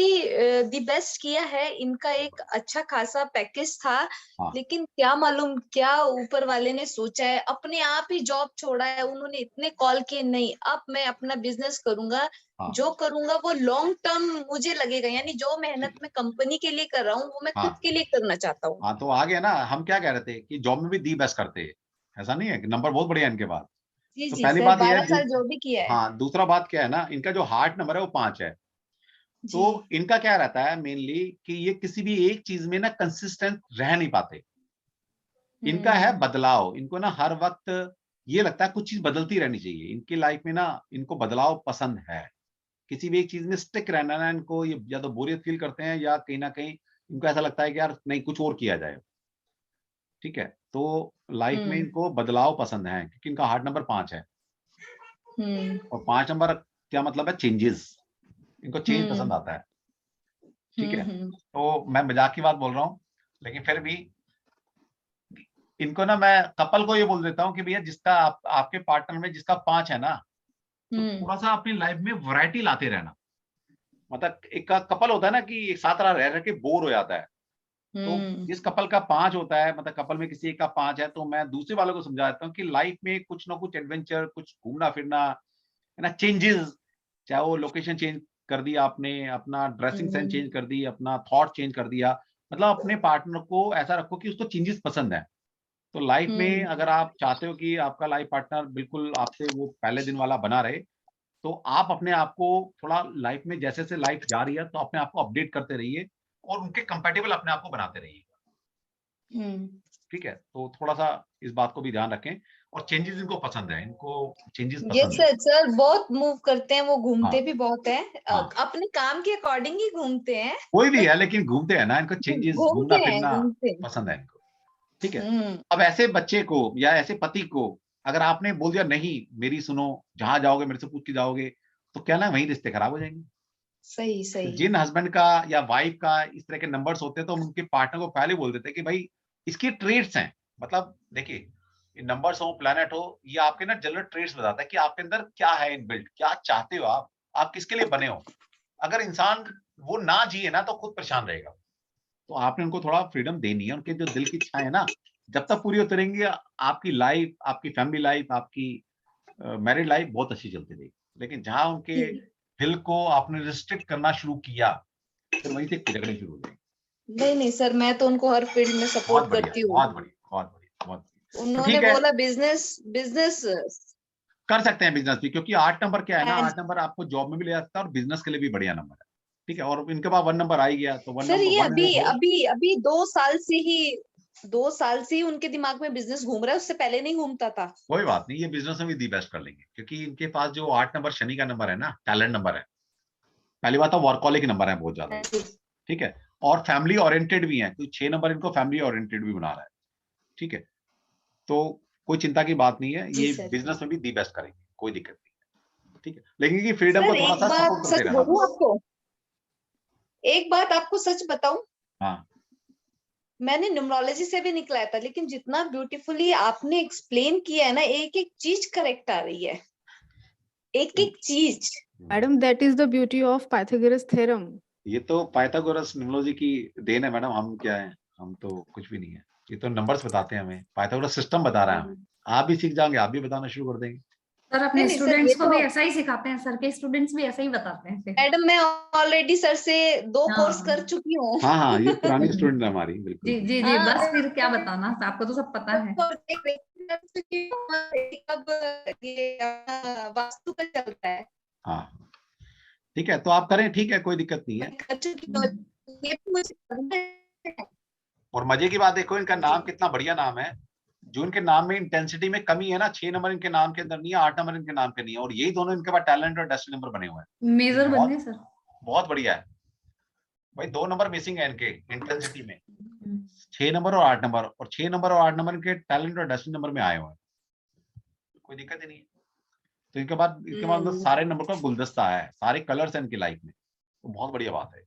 Speaker 4: दी बेस्ट किया है, इनका एक अच्छा खासा पैकेज था।
Speaker 1: हाँ
Speaker 4: लेकिन क्या मालूम क्या ऊपर वाले ने सोचा है, अपने आप ही जॉब छोड़ा है उन्होंने। इतने कॉल किए, नहीं अब मैं अपना बिजनेस करूंगा,
Speaker 1: हाँ
Speaker 4: जो करूंगा वो लॉन्ग टर्म मुझे लगेगा, यानी जो मेहनत
Speaker 1: ठीक है,
Speaker 4: मैं कंपनी के लिए कर रहा हूँ वो मैं खुद
Speaker 1: हाँ
Speaker 4: के लिए करना चाहता हूँ।
Speaker 1: हाँ, तो आ गया ना। हम क्या कह रहे थे कि जॉब में भी दी बेस्ट करते हैं, ऐसा नहीं है कि नंबर बहुत बढ़िया है इनके पास।
Speaker 4: जी
Speaker 1: तो
Speaker 4: जी
Speaker 1: पहली
Speaker 4: सर,
Speaker 1: बात यह
Speaker 4: 12
Speaker 1: है
Speaker 4: साल जो भी किया है।
Speaker 1: हाँ, दूसरा बात क्या है ना, इनका जो हार्ट नंबर है वो 5 है। तो
Speaker 4: जी
Speaker 1: इनका क्या रहता है मेनली कि ये किसी भी एक चीज में ना कंसिस्टेंट रह नहीं पाते। इनका है
Speaker 4: हम्म
Speaker 1: बदलाव, इनको ना हर वक्त ये लगता है कुछ चीज बदलती रहनी चाहिए इनकी लाइफ में ना। इनको बदलाव पसंद है, किसी भी एक चीज में स्टिक रहना ना, इनको ये या तो बोरियत फील करते हैं या कहीं ना कहीं इनको ऐसा लगता है कि यार नहीं कुछ और किया जाए। ठीक है, तो लाइफ में
Speaker 4: हम्म
Speaker 1: इनको बदलाव पसंद है, क्योंकि इनका हार्ट नंबर 5 है।
Speaker 4: हम्म
Speaker 1: और 5 नंबर क्या मतलब है, चेंजेस। इनको चेंज
Speaker 4: हम्म
Speaker 1: पसंद आता है। ठीक है,
Speaker 4: हम्म।
Speaker 1: तो मैं मजाक की बात बोल रहा हूँ, लेकिन फिर भी इनको ना मैं कपल को ये बोल देता हूँ कि भैया जिसका आपके पार्टनर में जिसका 5 है ना, तो
Speaker 4: हम्म
Speaker 1: थोड़ा सा अपनी लाइफ में वैरायटी लाते रहना। मतलब एक कपल होता है ना कि एक साथ रह रह के बोर हो जाता है। तो
Speaker 4: हम्म
Speaker 1: जिस कपल का 5 होता है, मतलब कपल में किसी एक का 5 है, तो मैं दूसरे वालों को समझा देता हूँ कि लाइफ में कुछ ना कुछ एडवेंचर, कुछ घूमना फिरना है ना, चेंजेस। चाहे वो लोकेशन चेंज कर दिया आपने, अपना ड्रेसिंग सेंस
Speaker 4: हम्म
Speaker 1: चेंज कर दी, अपना थॉट चेंज कर दिया। मतलब अपने पार्टनर को ऐसा रखो कि उसको चेंजेस पसंद है। तो लाइफ में
Speaker 4: हम्म
Speaker 1: अगर आप चाहते हो कि आपका लाइफ पार्टनर बिल्कुल आपसे वो पहले दिन वाला बना रहे, तो आप अपने आप को थोड़ा लाइफ में जैसे जैसे लाइफ जा रही है, तो अपने आप को अपडेट करते रहिए और उनके कंपैटिबल अपने आप को बनाते रहिए।
Speaker 4: हम्म।
Speaker 1: ठीक है, तो थोड़ा सा इस बात को भी ध्यान रखें। और चेंजेस इनको पसंद है, इनको चेंजेस
Speaker 4: यस
Speaker 1: पसंद है।
Speaker 4: सर, सर बहुत मूव करते हैं, वो घूमते
Speaker 1: हाँ।
Speaker 4: भी बहुत हैं,
Speaker 1: हाँ।
Speaker 4: अपने काम के अकॉर्डिंग ही घूमते हैं।
Speaker 1: कोई भी है लेकिन घूमते हैं ना, इनको चेंजेस, घूमना फिरना
Speaker 4: घूमते हैं।
Speaker 1: पसंद है इनको, ठीक है।
Speaker 4: हम्म।
Speaker 1: अब ऐसे बच्चे को या ऐसे पति को अगर आपने बोल दिया नहीं मेरी सुनो, जहां जाओगे मेरे से पूछ के जाओगे, तो क्या ना वही रिश्ते खराब हो जाएंगे।
Speaker 4: सही
Speaker 1: तो
Speaker 4: सही।
Speaker 1: जिन हस्बैंड का या वाइफ का इस तरह के नंबर्स होते हैं तो हम उनके पार्टनर को पहले बोल देते हैं कि भाई इसके ट्रेड्स हैं, मतलब देखिए ये नंबर्स हो प्लैनेट हो, ये आपके ना जनरल ट्रेड्स बताता है कि आपके अंदर क्या है इनबिल्ट, क्या चाहते हो आप किसके लिए बने हो। अगर इंसान वो ना जिए ना तो खुद परेशान रहेगा। तो आपने उनको थोड़ा फ्रीडम देनी है, उनके जो दिल की इच्छाएं है ना जब तक पूरी होती रहेंगी, आपकी लाइफ, आपकी फैमिली लाइफ, आपकी मैरिड लाइफ बहुत अच्छी चलती रहेगी। लेकिन जहां उनके दिल को आपने रिस्ट्रिक्ट करना शुरू किया, फिर वहीं से झगड़े शुरू हो जाएंगे।
Speaker 4: नहीं नहीं सर, मैं तो उनको हर फील्ड में
Speaker 1: बहुत
Speaker 4: सपोर्ट
Speaker 1: बढ़िया,
Speaker 4: करती हूँ।
Speaker 1: बहुत बढ़िया, बहुत बढ़िया, बहुत बढ़िया। तो
Speaker 4: उन्होंने
Speaker 1: ठीक है,
Speaker 4: बोला बिजनेस बिजनेस
Speaker 1: कर सकते हैं बिजनेस भी, क्योंकि 8 नंबर क्या है ना, 8 नंबर आपको जॉब में भी ले जाता है और बिजनेस के लिए भी बढ़िया नंबर है, ठीक है। और इनके पास 1 नंबर आ ही गया, तो 1
Speaker 4: सर
Speaker 1: नंबर
Speaker 4: ये
Speaker 1: 1
Speaker 4: अभी
Speaker 1: वो
Speaker 4: अभी अभी 2 साल से ही उनके दिमाग में बिजनेस घूम रहा है, उससे पहले नहीं घूमता था।
Speaker 1: कोई बात नहीं, ये बिजनेस में भी दी बेस्ट कर लेंगे, क्योंकि इनके पास जो 8 नंबर शनि का नंबर है ना, टैलेंट नंबर है। पहली बात तो वर्कहॉलिक नंबर है बहुत ज्यादा, ठीक है। और फैमिली ओरिएंटेड भी है, तो 6 नंबर इनको फैमिली ओरिएंटेड भी बना रहा है, ठीक है। तो कोई चिंता की बात नहीं है,
Speaker 4: जी
Speaker 1: ये
Speaker 4: सर।
Speaker 1: बिजनेस में भी दी बेस्ट करेंगे, कोई दिक्कत नहीं है, ठीक है। लेकिन कि फ्रीडम को
Speaker 4: सर
Speaker 1: थोड़ा
Speaker 4: एक
Speaker 1: सा
Speaker 4: बात
Speaker 1: सपोर्ट करते
Speaker 4: सच
Speaker 1: रहना
Speaker 4: बोलूं
Speaker 1: बस।
Speaker 4: आपको, एक बात आपको सच बताऊं,
Speaker 1: हाँ
Speaker 4: मैंने न्यूमरोलॉजी से भी निकलाया था, लेकिन जितना ब्यूटीफुली आपने एक्सप्लेन किया है ना, एक एक चीज करेक्ट आ रही है, एक एक चीज।
Speaker 2: Madam that is the beauty of Pythagoras theorem.
Speaker 1: ये तो पाइथागोरस न्यूमरोलॉजी की देन है मैडम, हम क्या है, हम तो कुछ भी नहीं है। ये तो नंबर्स बताते हैं हमें, पाइथागोरस सिस्टम बता रहा है हमें। आप भी सीख जाओगे, आप भी बताना शुरू कर देंगे।
Speaker 3: सर अपने
Speaker 4: नहीं नहीं सर,
Speaker 3: स्टूडेंट्स
Speaker 4: ये
Speaker 3: को
Speaker 4: तो
Speaker 3: भी ऐसा ही सिखाते हैं, सर के स्टूडेंट्स भी ऐसा ही बताते हैं फिर।
Speaker 4: मैडम मैं ऑलरेडी सर से 2 कोर्स
Speaker 3: हाँ
Speaker 4: कर चुकी हूँ।
Speaker 1: हाँ हाँ, ये पुरानी स्टूडेंट है हमारी, बिल्कुल
Speaker 3: जी जी
Speaker 1: बिल्कुल।
Speaker 3: जी, बस फिर क्या बताना, आपको तो सब पता है।
Speaker 4: अब ये वास्तु का चलता है,
Speaker 1: हाँ ठीक है, तो आप करें, ठीक है, कोई दिक्कत नहीं है।
Speaker 4: कर चुकी हूँ, ये भी मुझे करना है।
Speaker 1: और मजे की बात देखो, इनका नाम
Speaker 4: जी।
Speaker 1: कितना बढ़िया नाम है। जो इनके नाम में इंटेंसिटी में कमी है ना, 6 नंबर इनके नाम के अंदर नहीं है, 8 नंबर इनके नाम के नहीं है, और यही दोनों इनके पास टैलेंट और डेस्टिनी नंबर बने हुए हैं।
Speaker 3: मेजर बन गए
Speaker 1: बहुत
Speaker 3: सर।
Speaker 1: बहुत बढ़िया है भाई। 2 नंबर मिसिंग है इनके इंटेंसिटी में, 6 नंबर और 8 नंबर, और 6 नंबर और 8 नंबर इनके टैलेंट और डेस्टिनी नंबर में आए हुए हैं, कोई दिक्कत ही नहीं है। तो इनके पास सारे नंबर का गुलदस्ता है, सारे कलर्स हैं इनकी लाइफ में, तो बहुत बढ़िया बात है।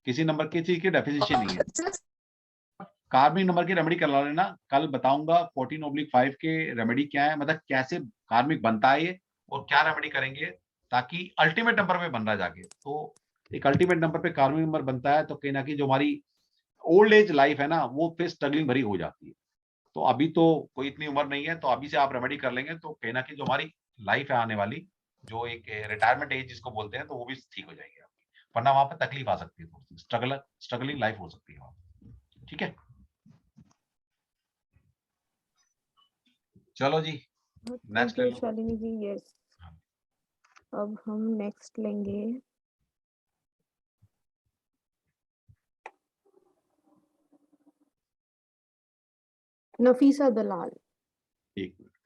Speaker 1: किसी नंबर की चीज की डेफिशिएंसी नहीं है। कार्मिक नंबर की रेमेडी करवा लेना, कल बताऊंगा 14/5 के रेमेडी क्या है, मतलब कैसे कार्मिक बनता है ये, और क्या रेमेडी करेंगे ताकि अल्टीमेट नंबर पे बन रहा जाके। तो एक अल्टीमेट नंबर पे कार्मिक नंबर बनता है, तो कहीं ना कहीं जो हमारी ओल्ड एज लाइफ है ना, वो फिर स्ट्रगलिंग भरी हो जाती है। तो अभी तो कोई इतनी उम्र नहीं है, तो अभी से आप रेमेडी कर लेंगे तो कहीं ना कहीं जो हमारी लाइफ है आने वाली, जो एक रिटायरमेंट एज जिसको बोलते हैं, तो वो भी ठीक हो जाएगी आपकी, वरना वहां पर तकलीफ आ सकती है, थोड़ी स्ट्रगलिंग लाइफ हो सकती है वहां, ठीक है। चलो जी, नेक्स्ट ले लो।
Speaker 2: शालिनी जी, यस। अब हम नेक्स्ट लेंगे नफीसा दलाल।
Speaker 1: एक मिनट,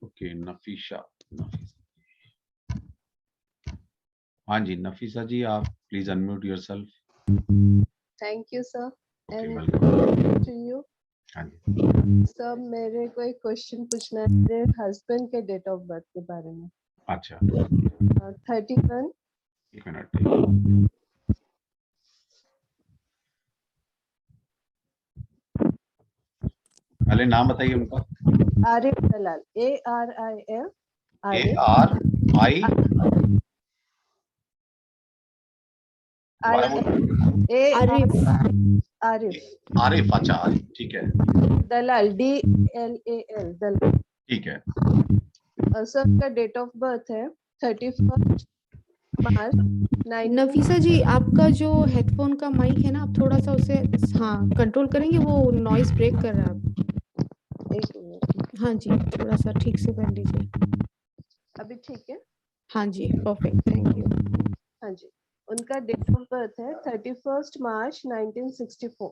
Speaker 1: ओके, नफीसा। हाँ जी, नफीसा जी, आप please unmute yourself.
Speaker 5: Thank you sir
Speaker 1: okay,
Speaker 5: and
Speaker 1: welcome.
Speaker 5: To you.
Speaker 1: हाँ जी,
Speaker 5: सर मेरे को एक क्वेश्चन पूछना है मेरे हस्बैंड के डेट ऑफ बर्थ के बारे में।
Speaker 1: अच्छा
Speaker 5: 31।
Speaker 1: एक मिनट, पहले नाम बताइए उनका।
Speaker 5: आरिफ दलाल, ARIF,
Speaker 2: आरिफ।
Speaker 1: आरिफ, अच्छा आरिफ, ठीक है,
Speaker 5: दलाल, DLAL, दलाल।
Speaker 1: ठीक है।
Speaker 5: सर का डेट ऑफ बर्थ है 31 मार्च 19।
Speaker 2: नफीसा जी, आपका जो हेडफोन का माइक है ना, आप थोड़ा सा उसे कंट्रोल करेंगे, वो नॉइज ब्रेक कर रहा है।
Speaker 5: एक मिनट,
Speaker 2: हाँ जी, थोड़ा सा ठीक से कर लीजिए।
Speaker 5: अभी ठीक है?
Speaker 2: हाँ जी, परफेक्ट, थैंक यू।
Speaker 5: हाँ जी, उनका डेट ऑफ बर्थ है 31 मार्च 1964।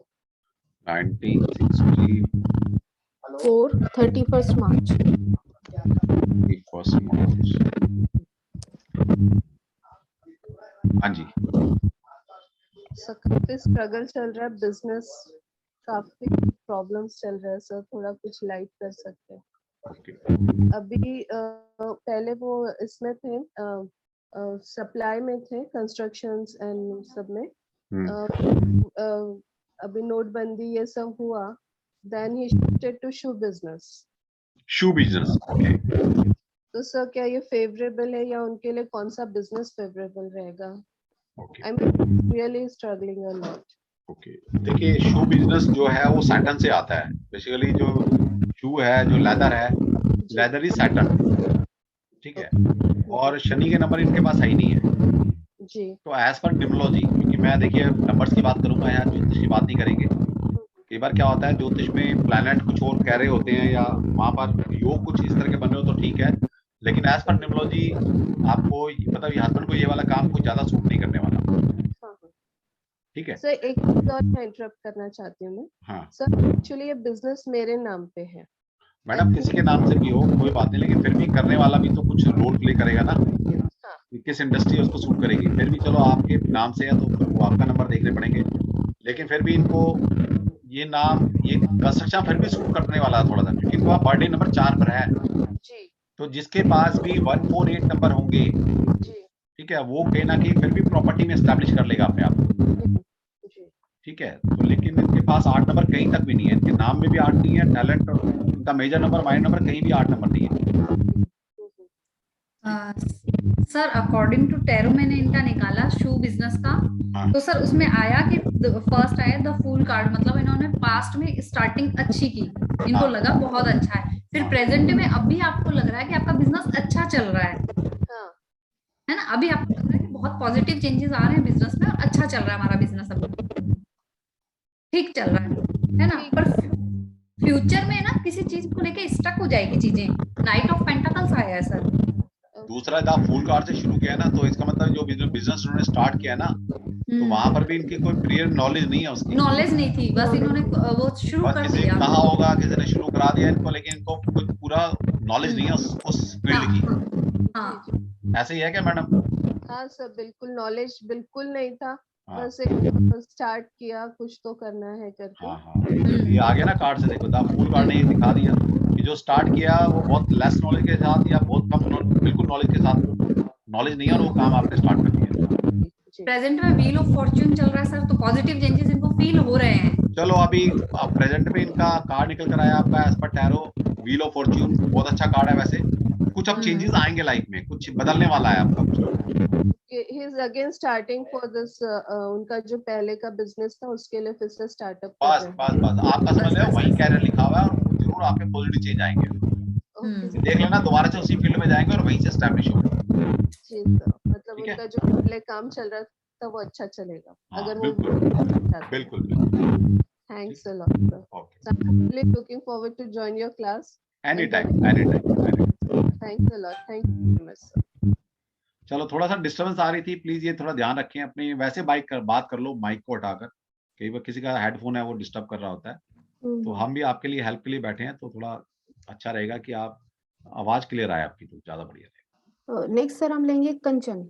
Speaker 1: 1960
Speaker 2: 31st मार्च।
Speaker 1: 31st मार्च। हाँ जी।
Speaker 5: सर काफी स्ट्रगल चल रहा है, बिजनेस काफी प्रॉब्लम्स चल रहा है सर, थोड़ा कुछ लाइट कर सकते हैं।
Speaker 1: ओके।
Speaker 5: अभी पहले वो इसमें थे, सप्लाई में थे, कंस्ट्रक्शंस एंड सब में। अभी नोटबंदी ये सब हुआ, then he shifted to shoe business.
Speaker 1: Shoe business, okay.
Speaker 5: तो सर क्या ये फेवरेबल है, या उनके लिए कौन सा बिजनेस फेवरेबल रहेगा?
Speaker 1: Okay.
Speaker 5: I am really struggling a lot.
Speaker 1: Okay, देखिए शू बिजनेस जो है वो सैटर्न से आता है। बेसिकली जो शू है, जो लेदर है, लेदर इज सैटर्न, ठीक है। और शनि के नंबर इनके पास है ही नहीं है
Speaker 5: जी।
Speaker 1: तो एज पर न्यूमरोलॉजी, क्योंकि मैं देखिए नंबर्स की बात करूंगा, यहाँ ज्योतिष की बात नहीं करेंगे। कई बार क्या होता है ज्योतिष में प्लैनेट कुछ और कह रहे होते हैं या वहां पर योग कुछ इस तरह के बने हो तो ठीक है, लेकिन एज पर न्यूमरोलॉजी आपको मतलब हस्बैंड को ये वाला काम कुछ ज्यादा सूट नहीं करने वाला, ठीक है।
Speaker 5: सर एक चीज और मैं इंटरप्ट करना चाहती हूँ मैं।
Speaker 1: हाँ
Speaker 5: सर एक्चुअली ये बिजनेस मेरे नाम पे है।
Speaker 1: मैडम, किसी के नाम से भी हो कोई बात नहीं, लेकिन फिर भी करने वाला भी तो कुछ रोल प्ले करेगा ना,
Speaker 5: हाँ।
Speaker 1: किस इंडस्ट्री उसको सूट करेगी। फिर भी चलो आपके नाम से है तो फिर वो आपका नंबर देखने पड़ेंगे, लेकिन फिर भी इनको ये नाम, ये कंस्ट्रक्शन फिर भी सूट करने वाला है थोड़ा सा, क्योंकि इनका बर्थडे नंबर 4 पर है।
Speaker 5: जी
Speaker 1: तो जिसके पास भी 148 नंबर होंगे,
Speaker 5: जी
Speaker 1: ठीक है, वो कहीं ना कहीं फिर भी प्रॉपर्टी में एस्टैब्लिश कर लेगा अपने आप को,
Speaker 5: जी।
Speaker 1: ठीक है। तो लेकिन इनके पास 8 नंबर कहीं तक भी नहीं है, इनके नाम में भी 8 नहीं है, टैलेंट इनका मेजर नंबर माइनर नंबर कहीं भी 8 नंबर नहीं है।
Speaker 3: सर अकॉर्डिंग टू टैरो मैंने इनका निकाला शू बिजनेस का, तो सर उसमें आया कि फर्स्ट आया द फूल कार्ड, मतलब इन्होंने पास्ट में स्टार्टिंग अच्छी की, इनको
Speaker 1: हाँ।
Speaker 3: लगा बहुत अच्छा है, फिर प्रेजेंट में अभी आपको लग रहा है कि आपका बिजनेस अच्छा चल रहा है ना, अभी आपको लग रहा है कि बहुत पॉजिटिव चेंजेस आ रहे हैं बिजनेस में और अच्छा चल रहा है हमारा बिजनेस, अभी ठीक चल रहा है ना, पर फ्यूचर में ना किसी चीज को लेके स्टक हो जाएगी चीजें। नाइट ऑफ पेंटाकल्स आया है सर।
Speaker 1: दूसरा जब फूल कार्ड से शुरू किया ना, तो इसका मतलब जो बिजनेस उन्होंने स्टार्ट किया ना, तो वहां पर भी इनकी कोई प्रियर नॉलेज नहीं है उसकी,
Speaker 3: नॉलेज नहीं थी, बस इन्होंने वो शुरू
Speaker 1: बस
Speaker 3: कर
Speaker 1: किसी
Speaker 3: दिया।
Speaker 1: ने कहा होगा, किसी ने शुरू करा दिया इनको, लेकिन इनको कुछ पूरा नॉलेज नहीं है उस फील्ड की।
Speaker 3: हाँ
Speaker 1: ऐसे ही है क्या मैडम?
Speaker 5: हाँ सर, बिल्कुल नॉलेज बिल्कुल नहीं था,
Speaker 1: हाँ
Speaker 5: बस एक स्टार्ट किया, कुछ तो करना है करके।
Speaker 1: हाँ हाँ, ये आ गया ना कार्ड से, देखो द फूल कार्ड ने ये दिखा दिया कि जो स्टार्ट किया वो बहुत लेस नॉलेज के साथ या बहुत कम बिल्कुल नॉलेज के साथ, नॉलेज नहीं है और वो काम आपने स्टार्ट कर दिया।
Speaker 3: प्रेजेंट में व्हील ऑफ फॉर्च्यून चल रहा है सर, तो पॉजिटिव चेंजेस इनको फील हो रहे हैं।
Speaker 1: चलो अभी अब प्रेजेंट में इनका कार्ड निकल कर आया आपका as per tarot wheel of Fortune, बहुत अच्छा कार्ड है वैसे। कुछ अब चेंजेस आएंगे लाइफ में, कुछ बदलने वाला है आपका कुछ।
Speaker 5: He is again starting for this, उनका जो पहले का बिजनेस था उसके लिए फिर से स्टार्टअप कर
Speaker 1: बस
Speaker 5: रहे हैं।
Speaker 1: बस बस आपका समझ लो वही कैरियर लिखा हुआ है और वो जरूर आपके पॉजिटिव चेंज आएंगे। देख लेना दोबारा से उसी फील्ड में जाएंगे और वहीं से एस्टैब्लिश होंगे।
Speaker 5: जी सर, मतलब
Speaker 1: ठीक है?
Speaker 5: उनका जो पहले काम चल रहा था वो अच्छा चलेगा,
Speaker 1: हाँ,
Speaker 5: अगर वो
Speaker 1: बिल्कुल बिल्कुल।
Speaker 5: Thanks a lot sir.
Speaker 1: Okay,
Speaker 5: I'm really looking forward to join your class.
Speaker 1: Any time any time.
Speaker 5: Thanks a lot. Thank you very much, sir.
Speaker 1: चलो थोड़ा सा डिस्टर्बेंस आ रही थी, प्लीज ये थोड़ा ध्यान रखें अपनी, वैसे बात कर लो माइक को हटाकर, कई बार किसी का हेडफोन है वो डिस्टर्ब कर रहा होता है, तो हम भी आपके लिए हेल्प के लिए बैठे हैं, तो थोड़ा अच्छा रहेगा कि आप आवाज क्लियर आए आपकी, तो ज्यादा बढ़िया रहेगा।
Speaker 2: नेक्स्ट सर हम लेंगे Kanchan.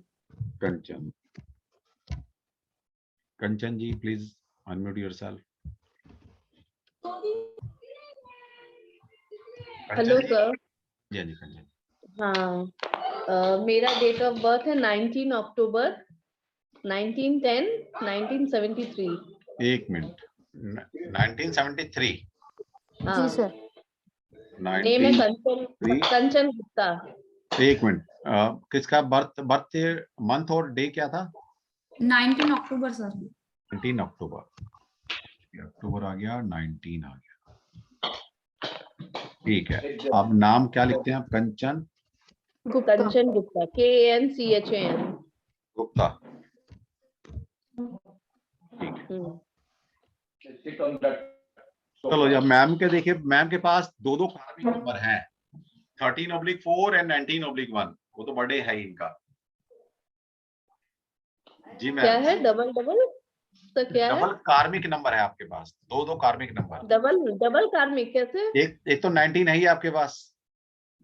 Speaker 1: Kanchan, Kanchan ji please unmute yourself.
Speaker 6: Hello sir.
Speaker 1: जी जी कंचन।
Speaker 6: हाँ, मेरा डेट ऑफ बर्थ है 19 अक्टूबर 1910 1973।
Speaker 1: एक मिनट, 1973।
Speaker 6: हाँ,
Speaker 2: जी सर।
Speaker 6: नेम है कंचन गुप्ता।
Speaker 1: एक मिनट, किसका बर्थ मंथ और डे क्या था?
Speaker 3: 19 अक्टूबर सर।
Speaker 1: 19 अक्टूबर, अक्टूबर आ गया, 19 आ गया, ठीक है। अब नाम क्या लिखते हैं आप? कंचन
Speaker 6: कंचन गुप्ता, KANCHAN।
Speaker 1: गुप्ता, ठीक है। चलो जब मैम के देखिए, मैम के पास दो कार्बन नंबर हैं, 13/4 एंड 19/1, वो तो बर्थडे है ही इनका। जी
Speaker 6: क्या
Speaker 1: मैम,
Speaker 6: है डबल डबल? तो क्या है?
Speaker 1: डबल कार्मिक नंबर है आपके पास, दो कार्मिक नंबर।
Speaker 6: डबल डबल कार्मिक कैसे?
Speaker 1: एक तो 19 है ही आपके पास,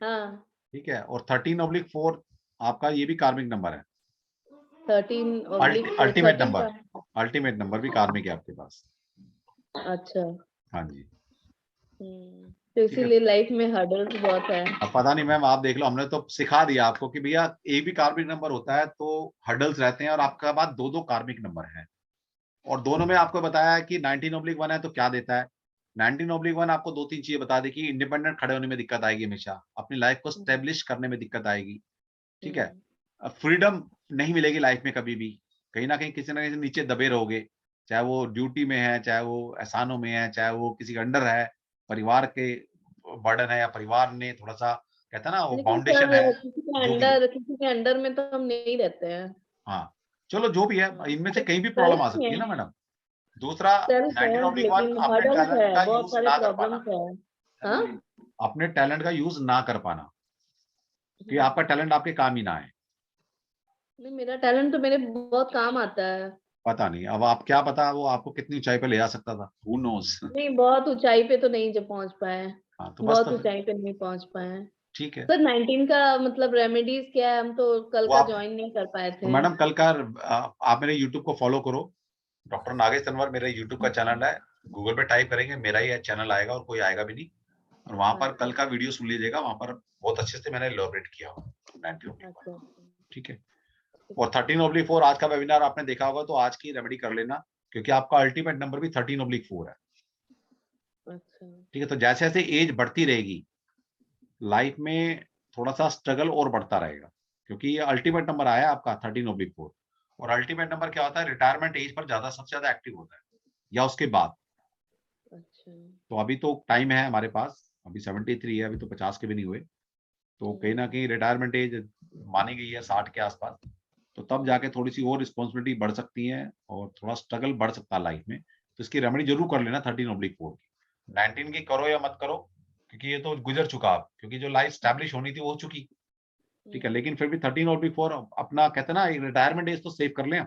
Speaker 6: हाँ,
Speaker 1: ठीक है, और 13/4 आपका ये भी कार्मिक नंबर है।
Speaker 6: 13/4
Speaker 1: अल्टीमेट
Speaker 6: 13
Speaker 1: नंबर,
Speaker 6: का।
Speaker 1: अल्टीमेट नंबर भी कार्मिक है आपके पास।
Speaker 6: अच्छा।
Speaker 1: हाँ जी,
Speaker 6: तो
Speaker 1: ठीक है।
Speaker 6: इसीलिए लाइफ में हर्डल्स बहुत है।
Speaker 1: अब पता नहीं मैम, आप देख लो, हमने तो सिखा दिया आपको कि भैया एक भी कार्मिक नंबर होता है तो हर्डल्स रहते हैं, और आपके पास दो कार्मिक नंबर हैं, और दोनों में आपको बताया है कि 19/1 है तो क्या देता है। 19/1 आपको 2-3 चीजें बता दी कि इंडिपेंडेंट खड़े होने में दिक्कत आएगी, हमेशा अपनी लाइफ को स्टेब्लिश करने में दिक्कत आएगी, ठीक है। फ्रीडम नहीं मिलेगी लाइफ में कभी भी, कहीं ना कहीं किसी ना किसी नीचे दबे रहोगे, चाहे वो ड्यूटी में है, चाहे वो एहसानों में है, चाहे वो किसी के अंडर है, परिवार के बर्डन है, या परिवार ने थोड़ा सा कहता है ना वो
Speaker 6: लेकिन
Speaker 1: फाउंडेशन है,
Speaker 6: सर
Speaker 1: जो भी है।
Speaker 6: किसी के अंडर में तो हम नहीं रहते हैं।
Speaker 1: हाँ, चलो जो भी है, इनमें से कहीं भी प्रॉब्लम आ
Speaker 6: सेल्फ
Speaker 1: सकती है
Speaker 6: में
Speaker 1: ना मैडम। दूसरा,
Speaker 6: सेल्फ है
Speaker 1: 19/1
Speaker 6: लेकिन
Speaker 1: अपने
Speaker 6: हर्डल्स
Speaker 1: टैलेंट
Speaker 6: है,
Speaker 1: का
Speaker 6: बहुत
Speaker 1: यूज
Speaker 6: सारे
Speaker 1: ना कर पाना,
Speaker 6: प्रॉब्लम्स है। हाँ।
Speaker 1: अपने टैलेंट का यूज ना कर पाना, कि आपका टैलेंट आपके काम ही ना आए।
Speaker 6: नहीं, मेरा टैलेंट तो मेरे बहुत काम आता है।
Speaker 1: पता नहीं, अब आप क्या पता वो आपको कितनी ऊंचाई पे ले जा सकता था, हु नोज।
Speaker 6: नहीं, बहुत ऊंचाई पे तो नहीं जो पहुंच पाए।
Speaker 1: हाँ तो बस,
Speaker 6: बहुत
Speaker 1: तो फिर
Speaker 6: ऊंचाई पे नहीं पहुंच पाए।
Speaker 1: ठीक है।
Speaker 6: सर 19 का मतलब रेमेडीज क्या है? हम तो कल
Speaker 1: वो
Speaker 6: का
Speaker 1: आप,
Speaker 6: ज्वाइन नहीं कर पाए
Speaker 1: तो
Speaker 6: थे।
Speaker 1: मैडम कल का आप मेरे यूट्यूब को फॉलो करो, डॉक्टर नागेश तनवर मेरा यूट्यूब का चैनल है, गूगल पे टाइप करेंगे मेरा ही चैनल आएगा, और कोई आएगा भी नहीं, और वहां पर कल का वीडियो सुन लीजिएगा, वहां पर बहुत अच्छे से मैंने एलोबरेट किया हुआ 19/1,
Speaker 6: अच्छा।
Speaker 1: ठीक है। और 13/4 आज का वेबिनार आपने देखा होगा, तो आज की रेमेडी कर लेना, क्योंकि आपका अल्टीमेट नंबर भी 13/4 है,
Speaker 6: अच्छा।
Speaker 1: ठीक है। तो जैसे जैसे एज बढ़ती रहेगी, लाइफ में थोड़ा सा स्ट्रगल और बढ़ता रहेगा, क्योंकि ये अल्टीमेट नंबर आया है आपका 13/4, और अल्टीमेट नंबर क्या होता है, रिटायरमेंट एज पर ज्यादा सबसे ज्यादा एक्टिव होता है, या उसके बाद।
Speaker 6: अच्छा।
Speaker 1: तो अभी तो टाइम है हमारे पास, अभी 73 है, अभी तो 50 के भी नहीं हुए, तो कहीं ना कहीं रिटायरमेंट एज मानी गई है 60 के आसपास, तो तब जाके थोड़ी सी और रिस्पॉन्सिबिलिटी बढ़ सकती है, और थोड़ा स्ट्रगल बढ़ सकता है लाइफ में, तो इसकी रेमेडी जरूर कर लेना 13/4 की। 19 की करो या मत करो, क्योंकि ये तो गुजर चुका अब, क्योंकि जो लाइफ स्टैब्लिश होनी थी वो हो चुकी, ठीक है, लेकिन फिर भी 13/4 अपना कहते हैं ना एक रिटायरमेंट एज तो सेव कर लें,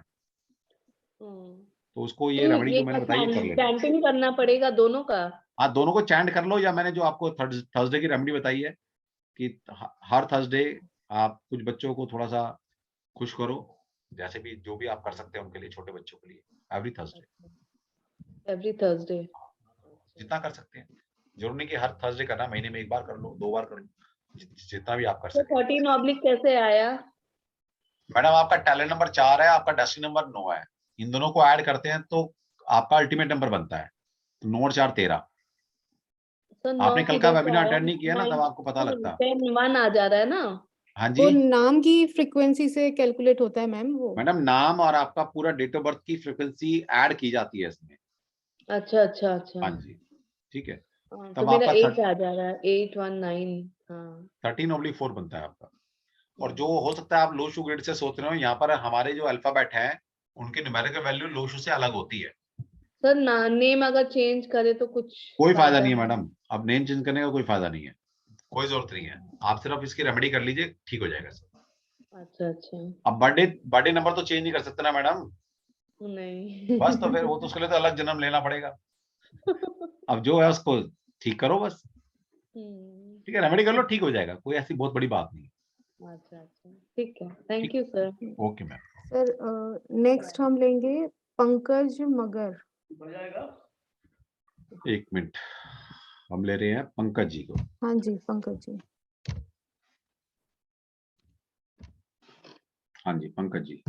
Speaker 1: तो उसको ये
Speaker 6: तो
Speaker 1: रेमेडी
Speaker 6: ये
Speaker 1: जो मैंने बताई है कर लेना।
Speaker 6: चैंटिंग करना पड़ेगा दोनों का?
Speaker 1: हाँ, दोनों को चैंट कर लो, या मैंने जो आपको थर्सडे की रेमेडी बताई है कि हर थर्सडे आप कुछ बच्चों को थोड़ा सा खुश करो, जैसे भी जो भी आप कर सकते हैं उनके लिए, छोटे बच्चों के लिए, एवरी थर्सडे,
Speaker 6: एवरी थर्सडे?
Speaker 1: जितना कर सकते हैं, जरूर नहीं कि हर थर्सडे करना, महीने में एक बार कर लो, 2 बार कर लो, जितना भी आप कर
Speaker 6: तो
Speaker 1: सकें।
Speaker 6: 13 कैसे आया?
Speaker 1: मैडम आपका टैलेंट नंबर 4 है, आपका डेस्टिनी नंबर 9 है, इन दोनों को ऐड करते हैं तो आपका अल्टीमेट नंबर बनता है, तो 9 और 4 13।
Speaker 6: सर 9
Speaker 1: आपने कल का
Speaker 6: किधर से
Speaker 1: वेबिनार
Speaker 6: आया?
Speaker 1: अटेंड नहीं किया ना, तब आपको पता लगता।
Speaker 6: 10 1 आ जा रहा है ना?
Speaker 1: हाँ
Speaker 2: वो
Speaker 1: जी
Speaker 2: नाम की फ्रीक्वेंसी से कैलकुलेट होता है मैम वो।
Speaker 1: मैडम, नाम और आपका पूरा डेट ऑफ बर्थ की फ्रीक्वेंसी ऐड की जाती है इसमें।
Speaker 6: अच्छा अच्छा अच्छा।
Speaker 1: हाँ जी, ठीक है।
Speaker 6: तो
Speaker 1: तब
Speaker 6: मेरा
Speaker 1: आपका
Speaker 6: 8 आ जा रहा है, 819। हाँ।
Speaker 1: 13/4 बनता है आपका। और जो हो सकता है आप लो शू ग्रिड से सोच रहे हो, यहाँ पर हमारे जो अल्फाबेट हैं उनकी न्यूमेरिकल वैल्यू लो शू से अलग होती है।
Speaker 6: सर नेम अगर चेंज करे तो कुछ
Speaker 1: कोई फायदा
Speaker 6: फायदा
Speaker 1: नहीं है
Speaker 6: है?
Speaker 1: मैडम, अब नेम चेंज करने का कोई फायदा नहीं है, कोई जरूरत नहीं है, आप सिर्फ इसकी रेमेडी कर लीजिए, ठीक हो जाएगा सब।
Speaker 6: अच्छा अच्छा।
Speaker 1: अब बर्थडे नंबर तो चेंज नहीं कर सकते ना मैडम,
Speaker 6: नहीं।
Speaker 1: बस तो फिर वो तो उसके लिए तो अलग जन्म लेना पड़ेगा। अब जो है उसको ठीक करो बस, ठीक है, रेमेडी कर लो, ठीक हो जाएगा, कोई ऐसी बहुत बड़ी बात नहीं।
Speaker 6: अच्छा अच्छा, ठीक है, थैंक
Speaker 1: ठीक,
Speaker 6: you sir.
Speaker 1: Okay ma'am.
Speaker 2: Sir next हम लेंगे पंकज मगर।
Speaker 1: 1 मिनट, हम ले रहे हैं पंकज जी को।
Speaker 2: हाँ जी पंकज जी।
Speaker 1: हाँ जी पंकज जी,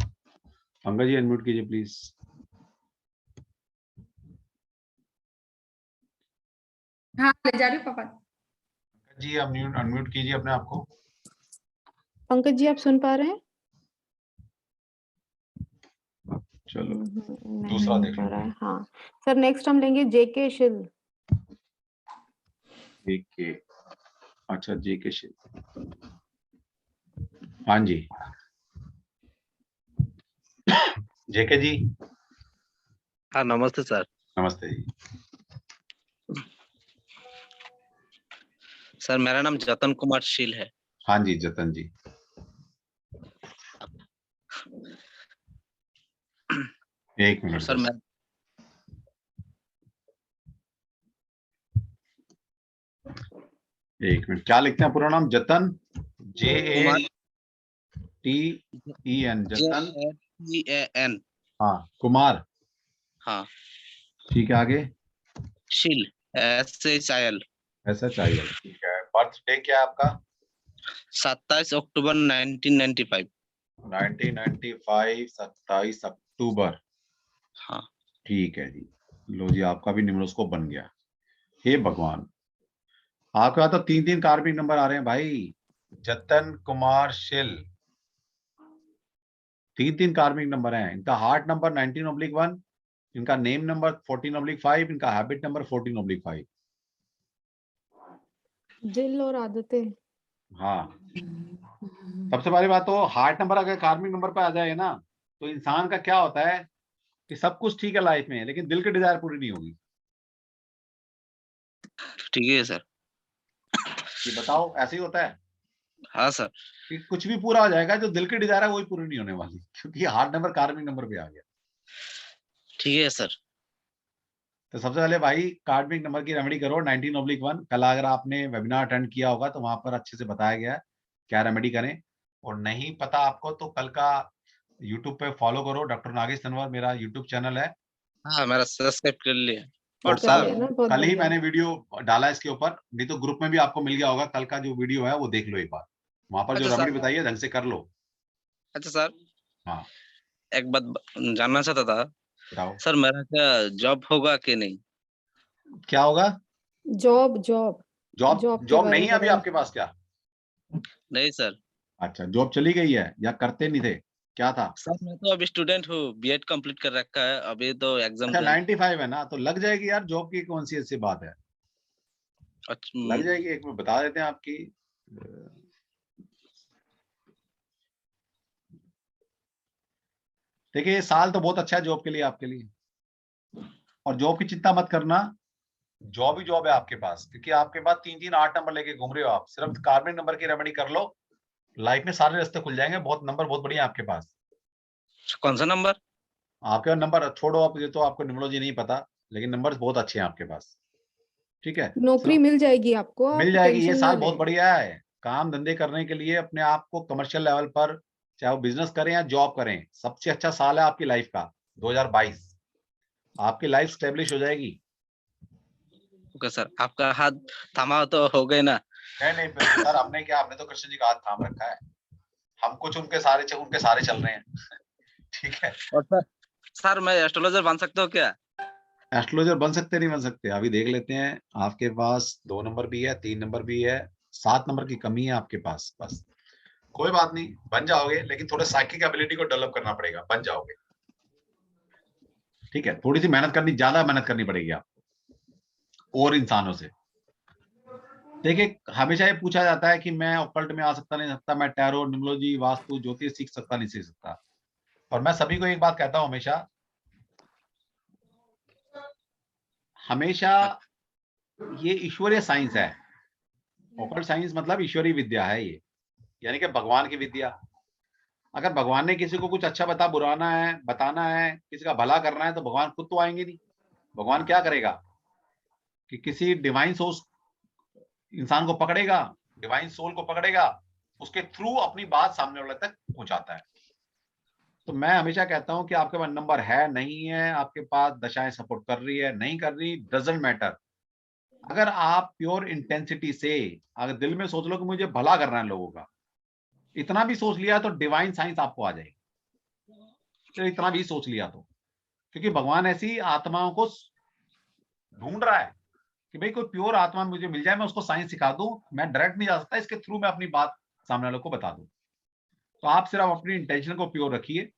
Speaker 1: पंकज जी अनम्यूट कीजिए प्लीज।
Speaker 3: हाँ, ले जा रही हूँ पापा।
Speaker 1: पंकज जी अनम्यूट कीजिए अपने आप को।
Speaker 2: पंकज जी आप सुन पा रहे हैं?
Speaker 1: चलो
Speaker 2: नहीं
Speaker 1: दूसरा
Speaker 2: हो
Speaker 1: देख
Speaker 2: पा
Speaker 1: लो।
Speaker 2: रहा है। हाँ सर नेक्स्ट हम लेंगे जेके शिल।
Speaker 1: जेके, अच्छा जेके शिल, हाँ जी जेके जी।
Speaker 7: हाँ नमस्ते सर।
Speaker 1: नमस्ते जी।
Speaker 7: सर मेरा नाम जतन कुमार शील है।
Speaker 1: हाँ जी जतन जी। एक मिनट
Speaker 7: सर मैं
Speaker 1: एक मिनट, क्या लिखते हैं पूरा नाम? जतन,
Speaker 7: कुमार
Speaker 1: JATEN, जतन।
Speaker 7: JATEN।
Speaker 1: हाँ, कुमार।
Speaker 7: हाँ।
Speaker 1: ठीक है, आगे?
Speaker 7: शील SHIL।
Speaker 1: SHIL, ठीक है। बर्थडे क्या है आपका?
Speaker 7: 27 अक्टूबर 1995।
Speaker 1: 1995, 27 अक्टूबर।
Speaker 7: हाँ।
Speaker 1: ठीक है जी। लो जी, आपका भी निम्नोस्कोप बन गया। हे भगवान, आपके पास तो 3-3 कार्मिक नंबर आ रहे हैं भाई। जतन कुमार शिल, 3-3 कार्मिक नंबर हैं। इनका हार्ट नंबर 19/1, इनका नेम नंबर 14/5, इनका हैबिट नंबर 14/5।
Speaker 2: दिल और आदतें।
Speaker 1: हाँ, सबसे पहली बात तो हार्ट नंबर अगर कार्मिक नंबर पे आ जाए ना, तो इंसान का क्या होता है कि सब कुछ ठीक है लाइफ में, लेकिन दिल की डिजायर पूरी नहीं होगी।
Speaker 7: ठीक है सर।
Speaker 1: ये बताओ, ऐसे ही होता है
Speaker 7: हाँ सर।
Speaker 1: कि कुछ भी पूरा हो जाएगा, जो दिल की डिजायर है वही पूरी नहीं होने वाली, क्योंकि हार्ट नंबर कार्मिक नंबर पे आ गया।
Speaker 7: ठीक है सर।
Speaker 1: तो सबसे पहले भाई कार्मिक नंबर की रेमेडी करो 19/1। कल अगर आपने वेबिनार अटेंड किया होगा तो वहां पर अच्छे से बताया गया है क्या रेमेडी करें। और नहीं पता आपको तो कल का यूट्यूब पे फॉलो करो, डॉक्टर नागेश तनवर मेरा यूट्यूब चैनल है।
Speaker 7: हाँ, मेरा सब्सक्राइब कर लिया।
Speaker 1: और
Speaker 7: और
Speaker 2: कर
Speaker 1: कल
Speaker 2: लिया ना, बहुत
Speaker 1: कल ही
Speaker 2: बढ़िया।
Speaker 1: मैंने वीडियो डाला इसके ऊपर, नहीं तो ग्रुप में भी आपको मिल गया होगा। कल का जो वीडियो है वो देख लो एक बार, वहां पर जो
Speaker 7: अच्छा
Speaker 1: रेमेडी
Speaker 7: सर।
Speaker 1: बताई है ढंग से कर लो।
Speaker 7: अच्छा सर,
Speaker 1: हाँ,
Speaker 7: एक बात जानना चाहता था
Speaker 1: बताओ
Speaker 7: सर, मेरा क्या जॉब होगा कि नहीं?
Speaker 1: क्या होगा?
Speaker 2: जॉब जॉब
Speaker 1: जॉब
Speaker 2: जॉब के
Speaker 1: जॉब
Speaker 2: बारे
Speaker 1: नहीं
Speaker 2: में
Speaker 1: है अभी
Speaker 2: बताइए।
Speaker 1: आपके पास क्या?
Speaker 7: नहीं सर।
Speaker 1: अच्छा, जॉब चली गई है या करते नहीं थे, क्या था?
Speaker 7: सर मैं तो अभी स्टूडेंट हूँ, बीएड कंप्लीट कर रखा है, अभी तो एग्जाम
Speaker 1: अच्छा,
Speaker 7: का।
Speaker 1: 95 है ना, तो लग जाएगी यार। जॉब की कौन सी ऐसी बात है, लग जाएगी। एक में बता देते हैं आपकी। देखिए, ये साल तो बहुत अच्छा है जॉब के लिए, आपके लिए। और जॉब की चिंता मत करना, जॉब ही जॉब है आपके पास, क्योंकि आपके पास 3-3 8 नंबर लेके घूम रहे हो आप। सिर्फ कार्मिक नंबर की रेमेडी कर लो, लाइफ में सारे रास्ते खुल जाएंगे। बहुत नंबर बहुत बढ़िया है आपके पास।
Speaker 7: कौन सा नंबर?
Speaker 1: आपके नंबर छोड़ो, आप ये तो आपको न्यूमरोलॉजी नहीं पता, लेकिन नंबर बहुत अच्छे हैं आपके पास। ठीक है,
Speaker 2: नौकरी मिल जाएगी आपको, आप
Speaker 1: मिल जाएगी। ये
Speaker 2: टेंशन ना
Speaker 1: साल बहुत
Speaker 2: लें।
Speaker 1: बढ़िया है काम धंधे करने के लिए, अपने आप को कमर्शियल लेवल पर, चाहे वो बिजनेस करें या जॉब करें। सबसे अच्छा साल है आपकी लाइफ का 2022। आपकी लाइफ स्टेब्लिश हो जाएगी।
Speaker 7: ओके सर, आपका हाथ थामा तो हो गए ना?
Speaker 1: नहीं नहीं सर, हमने क्या, हमने तो कृष्ण जी का हाथ थाम रखा है। हम कुछ उनके सारे चल रहे हैं। ठीक है।
Speaker 7: और सर मैं एस्ट्रोलॉजर बन सकता हूँ क्या?
Speaker 1: एस्ट्रोलॉजर बन सकते नहीं बन सकते, अभी देख लेते हैं। आपके पास 2 नंबर भी है, 3 नंबर भी है, 7 नंबर की कमी है आपके पास बस। कोई बात नहीं, बन जाओगे, लेकिन थोड़ा साइकिक एबिलिटी को डेवलप करना पड़ेगा, बन जाओगे। ठीक है, थोड़ी सी मेहनत करनी, ज्यादा मेहनत करनी पड़ेगी आपको और इंसानों से। देखिए, हमेशा ये पूछा जाता है कि मैं ऑकल्ट में आ सकता नहीं सकता, मैं टैरो, न्यूमरोलॉजी, वास्तु, ज्योतिष सीख सकता नहीं सीख सकता। और मैं सभी को एक बात कहता हूं, हमेशा हमेशा ये ईश्वरीय साइंस है। ऑकल्ट साइंस मतलब ईश्वरीय विद्या है ये, यानी कि भगवान की विद्या। अगर भगवान ने किसी को कुछ अच्छा बताना है, किसी का भला करना है, तो भगवान खुद तो आएंगे नहीं। भगवान क्या करेगा कि किसी डिवाइन सोर्स इंसान को पकड़ेगा, डिवाइन सोल को पकड़ेगा, उसके थ्रू अपनी बात सामने वाले तक पहुंचाता है। तो मैं हमेशा कहता हूं कि आपके पास नंबर है नहीं है, आपके पास दशाएं सपोर्ट कर रही है नहीं कर रही, डजंट मैटर। अगर आप प्योर इंटेंसिटी से, अगर दिल में सोच लो कि मुझे भला करना है लोगों का, इतना भी सोच लिया तो डिवाइन साइंस आपको आ जाएगी। तो इतना भी सोच लिया तो, क्योंकि भगवान ऐसी आत्माओं को ढूंढ रहा है कि भाई कोई प्योर आत्मा मुझे मिल जाए, मैं उसको साइंस सिखा दूं। मैं डायरेक्ट नहीं जा सकता, इसके थ्रू मैं अपनी बात सामने वालों को बता दूं। तो आप सिर्फ अपनी इंटेंशन को प्योर रखिए।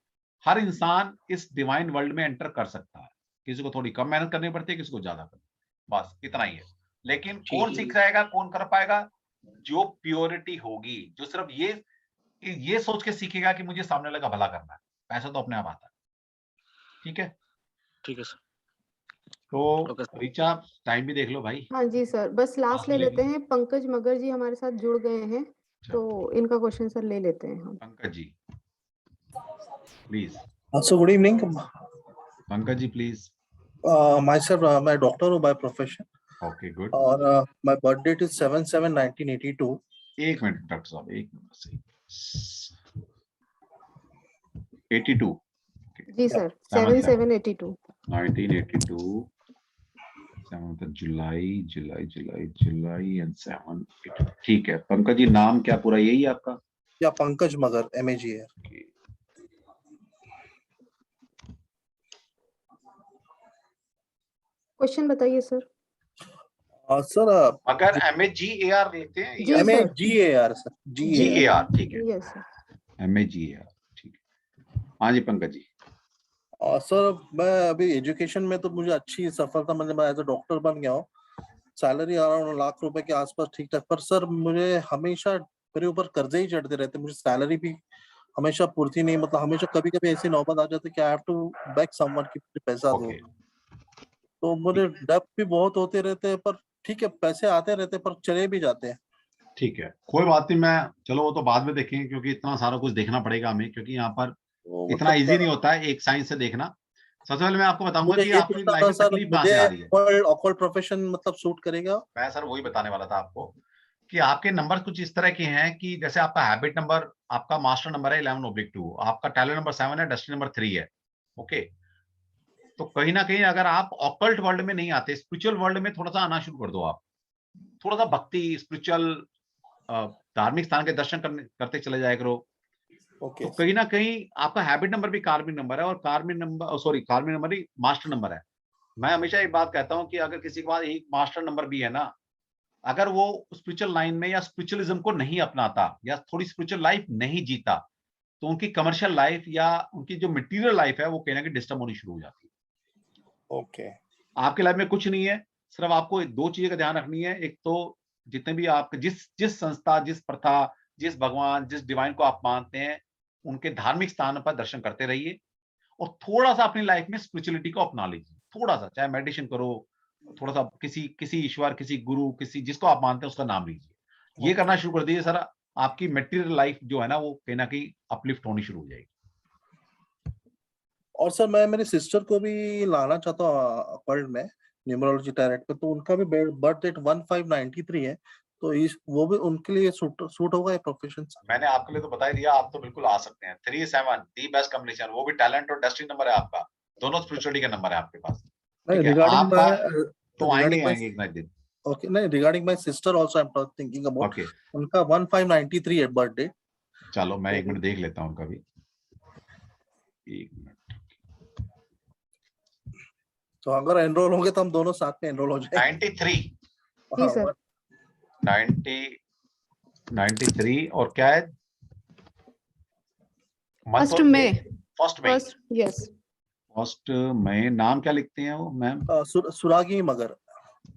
Speaker 1: हर इंसान इस डिवाइन वर्ल्ड में एंटर कर सकता है। किसी को थोड़ी कम मेहनत करनी पड़ती है, किसी को ज्यादा करनी, बस इतना ही है। लेकिन कौन सीख जाएगा, कौन कर पाएगा? जो प्योरिटी होगी, जो सिर्फ ये सोच के सीखेगा कि मुझे सामने वाले का भला करना है। पैसा तो अपने आप आता है। ठीक है,
Speaker 7: ठीक है सर।
Speaker 1: तो
Speaker 7: ओके सर।
Speaker 1: रीचा, टाइम भी देख लो भाई।
Speaker 2: हाँ जी सर, बस लास्ट ले लेते हैं। पंकज मगर जी हमारे साथ जुड़ गए हैं, तो इनका क्वेश्चन सर ले लेते हैं हम।
Speaker 1: Pankaj ji please.
Speaker 8: So good evening.
Speaker 1: Pankaj ji please.
Speaker 8: Myself, मैं डॉक्टर हूँ बाय प्रोफेशन
Speaker 1: ओके गुड।
Speaker 8: और my birth date is 7/7/1982.
Speaker 1: एक मिनट डॉक्टर साहब, एक मिनट से 82
Speaker 2: जी सर,
Speaker 1: 7/7/1982
Speaker 2: 7782।
Speaker 1: 7th जुलाई एंड 7 ठीक है। पंकज जी नाम क्या पूरा यही है आपका?
Speaker 8: या पंकज मगर MAGR।
Speaker 2: क्वेश्चन बताइए सर।
Speaker 8: सर
Speaker 1: अगर MAGAR लिखते हैं
Speaker 2: जी
Speaker 1: या
Speaker 2: सर।
Speaker 8: MAGAR सर,
Speaker 1: GAR ठीक है,
Speaker 2: यस सर।
Speaker 1: MAGAR ठीक है। हाँ जी पंकज जी।
Speaker 8: सर मैं अभी एजुकेशन में तो मुझे अच्छी सफलता, मतलब मैं एज अ डॉक्टर बन गया हूँ, सैलरी अराउंड लाख रुपए के आसपास ठीक ठाक, पर सर मुझे हमेशा मेरे ऊपर कर्जे ही चढ़ते रहते, मुझे सैलरी भी हमेशा पूर्ति नहीं, मतलब हमेशा कभी कभी ऐसी नौबत आ जाती है कि I have to back someone की पैसा दो,
Speaker 1: ओके
Speaker 8: तो मुझे डेब्ट भी बहुत होते रहते हैं, पर ठीक है पैसे आते रहते हैं पर चले भी जाते हैं।
Speaker 1: ठीक है, कोई बात नहीं, मैं चलो वो तो बाद में देखेंगे क्योंकि इतना सारा कुछ देखना पड़ेगा हमें, क्योंकि यहाँ पर
Speaker 8: तो
Speaker 1: इतना इजी
Speaker 8: मतलब
Speaker 1: नहीं होता है एक साइंस से देखना। सबसे पहले मैं आपको बताऊंगा
Speaker 8: मुझे
Speaker 1: कि
Speaker 8: ये
Speaker 1: आपकी
Speaker 8: पूछना
Speaker 1: लाइफ
Speaker 8: था
Speaker 1: में
Speaker 8: सर,
Speaker 1: तकलीफ कहाँ
Speaker 8: मुझे
Speaker 1: से आ रही है।
Speaker 8: ऑकल्ट प्रोफेशन मतलब सूट करेगा?
Speaker 1: मैं सर वही बताने वाला था आपको कि आपके नंबर कुछ इस तरह के हैं कि जैसे आपका हैबिट नंबर, आपका मास्टर नंबर है 11/2, आपका टैलेंट नंबर 7 है, डेस्टिनी नंबर 3 है। ओके, तो कहीं ना कहीं अगर आप ऑकल्ट वर्ल्ड में नहीं आते, स्पिरिचुअल वर्ल्ड में थोड़ा सा आना शुरू कर दो आप, थोड़ा सा भक्ति स्पिरिचुअल धार्मिक स्थान के दर्शन करते चले जाया करो।
Speaker 8: ओके
Speaker 1: तो कहीं ना कहीं आपका हैबिट नंबर भी कार्मिक नंबर है और कार्मिक नंबर ही मास्टर नंबर है। मैं हमेशा एक बात कहता हूं कि अगर किसी के पास एक मास्टर नंबर भी है ना, अगर वो स्पिरिचुअल लाइन में या स्पिरिचुअलिज्म को नहीं अपनाता या थोड़ी स्पिरिचुअल लाइफ नहीं जीता, तो उनकी कमर्शियल लाइफ या उनकी जो मटेरियल लाइफ है वो कहीं ना कहीं डिस्टर्ब होनी शुरू हो जाती है।
Speaker 8: ओके
Speaker 1: आपके लाइफ में कुछ नहीं है, सिर्फ आपको दो चीजें का ध्यान रखनी है। एक तो जितने भी आप जिस जिस संस्था, जिस प्रथा, जिस भगवान, जिस डिवाइन को आप मानते हैं, उनके धार्मिक स्थान पर दर्शन करते रहिए और थोड़ा सा अपनी लाइफ में स्पिरिचुअलिटी को अपना लीजिए, थोड़ा सा, चाहे मेडिटेशन करो, थोड़ा सा किसी ईश्वर, किसी गुरु, किसी जिसको आप मानते हैं उसका नाम लीजिए। ये करना शुरू कर दीजिए सर, आपकी मटेरियल लाइफ जो है ना वो कहीं ना कहीं अपलिफ्ट होनी शुरू हो जाएगी।
Speaker 8: और सर मैं मेरे सिस्टर को भी लाना चाहता हूँ ऑकल्ट में, न्यूमरोलॉजी टैरेट पे, तो उनका भी बर्थ डेट 1593 है, तो इस वो भी उनके लिए सूट होगा ये प्रोफेशन?
Speaker 1: मैंने आपके लिए तो बता ही दिया, आप तो बिल्कुल आ सकते हैं। 3-7 दी बेस्ट कॉम्बिनेशन, वो भी टैलेंट और डेस्टिनी नंबर है आपका, दोनों स्पिरिचुअलिटी का नंबर है आपके पास।
Speaker 8: नहीं,
Speaker 1: ठीक है,
Speaker 8: रिगार्डिंग
Speaker 1: आपका
Speaker 8: माय
Speaker 1: तो आएंगे एक ना एक दिन।
Speaker 8: ओके, नहीं regarding my sister also I am thinking about,
Speaker 1: okay
Speaker 8: उनका 1593 है बर्थ डेट।
Speaker 1: चलो मैं एक मिनट देख लेता हूँ उनका भी, एक मिनट।
Speaker 8: तो अगर एनरोल होंगे तो हम दोनों साथ में एनरोल हो जाएंगे।
Speaker 1: 93
Speaker 2: जी सर।
Speaker 1: 93 और क्या है?
Speaker 2: फर्स्ट मई।
Speaker 1: फर्स्ट मई।
Speaker 2: यस।
Speaker 1: फर्स्ट मई। नाम क्या लिखते हैं वो मैम?
Speaker 8: सुरागी मगर।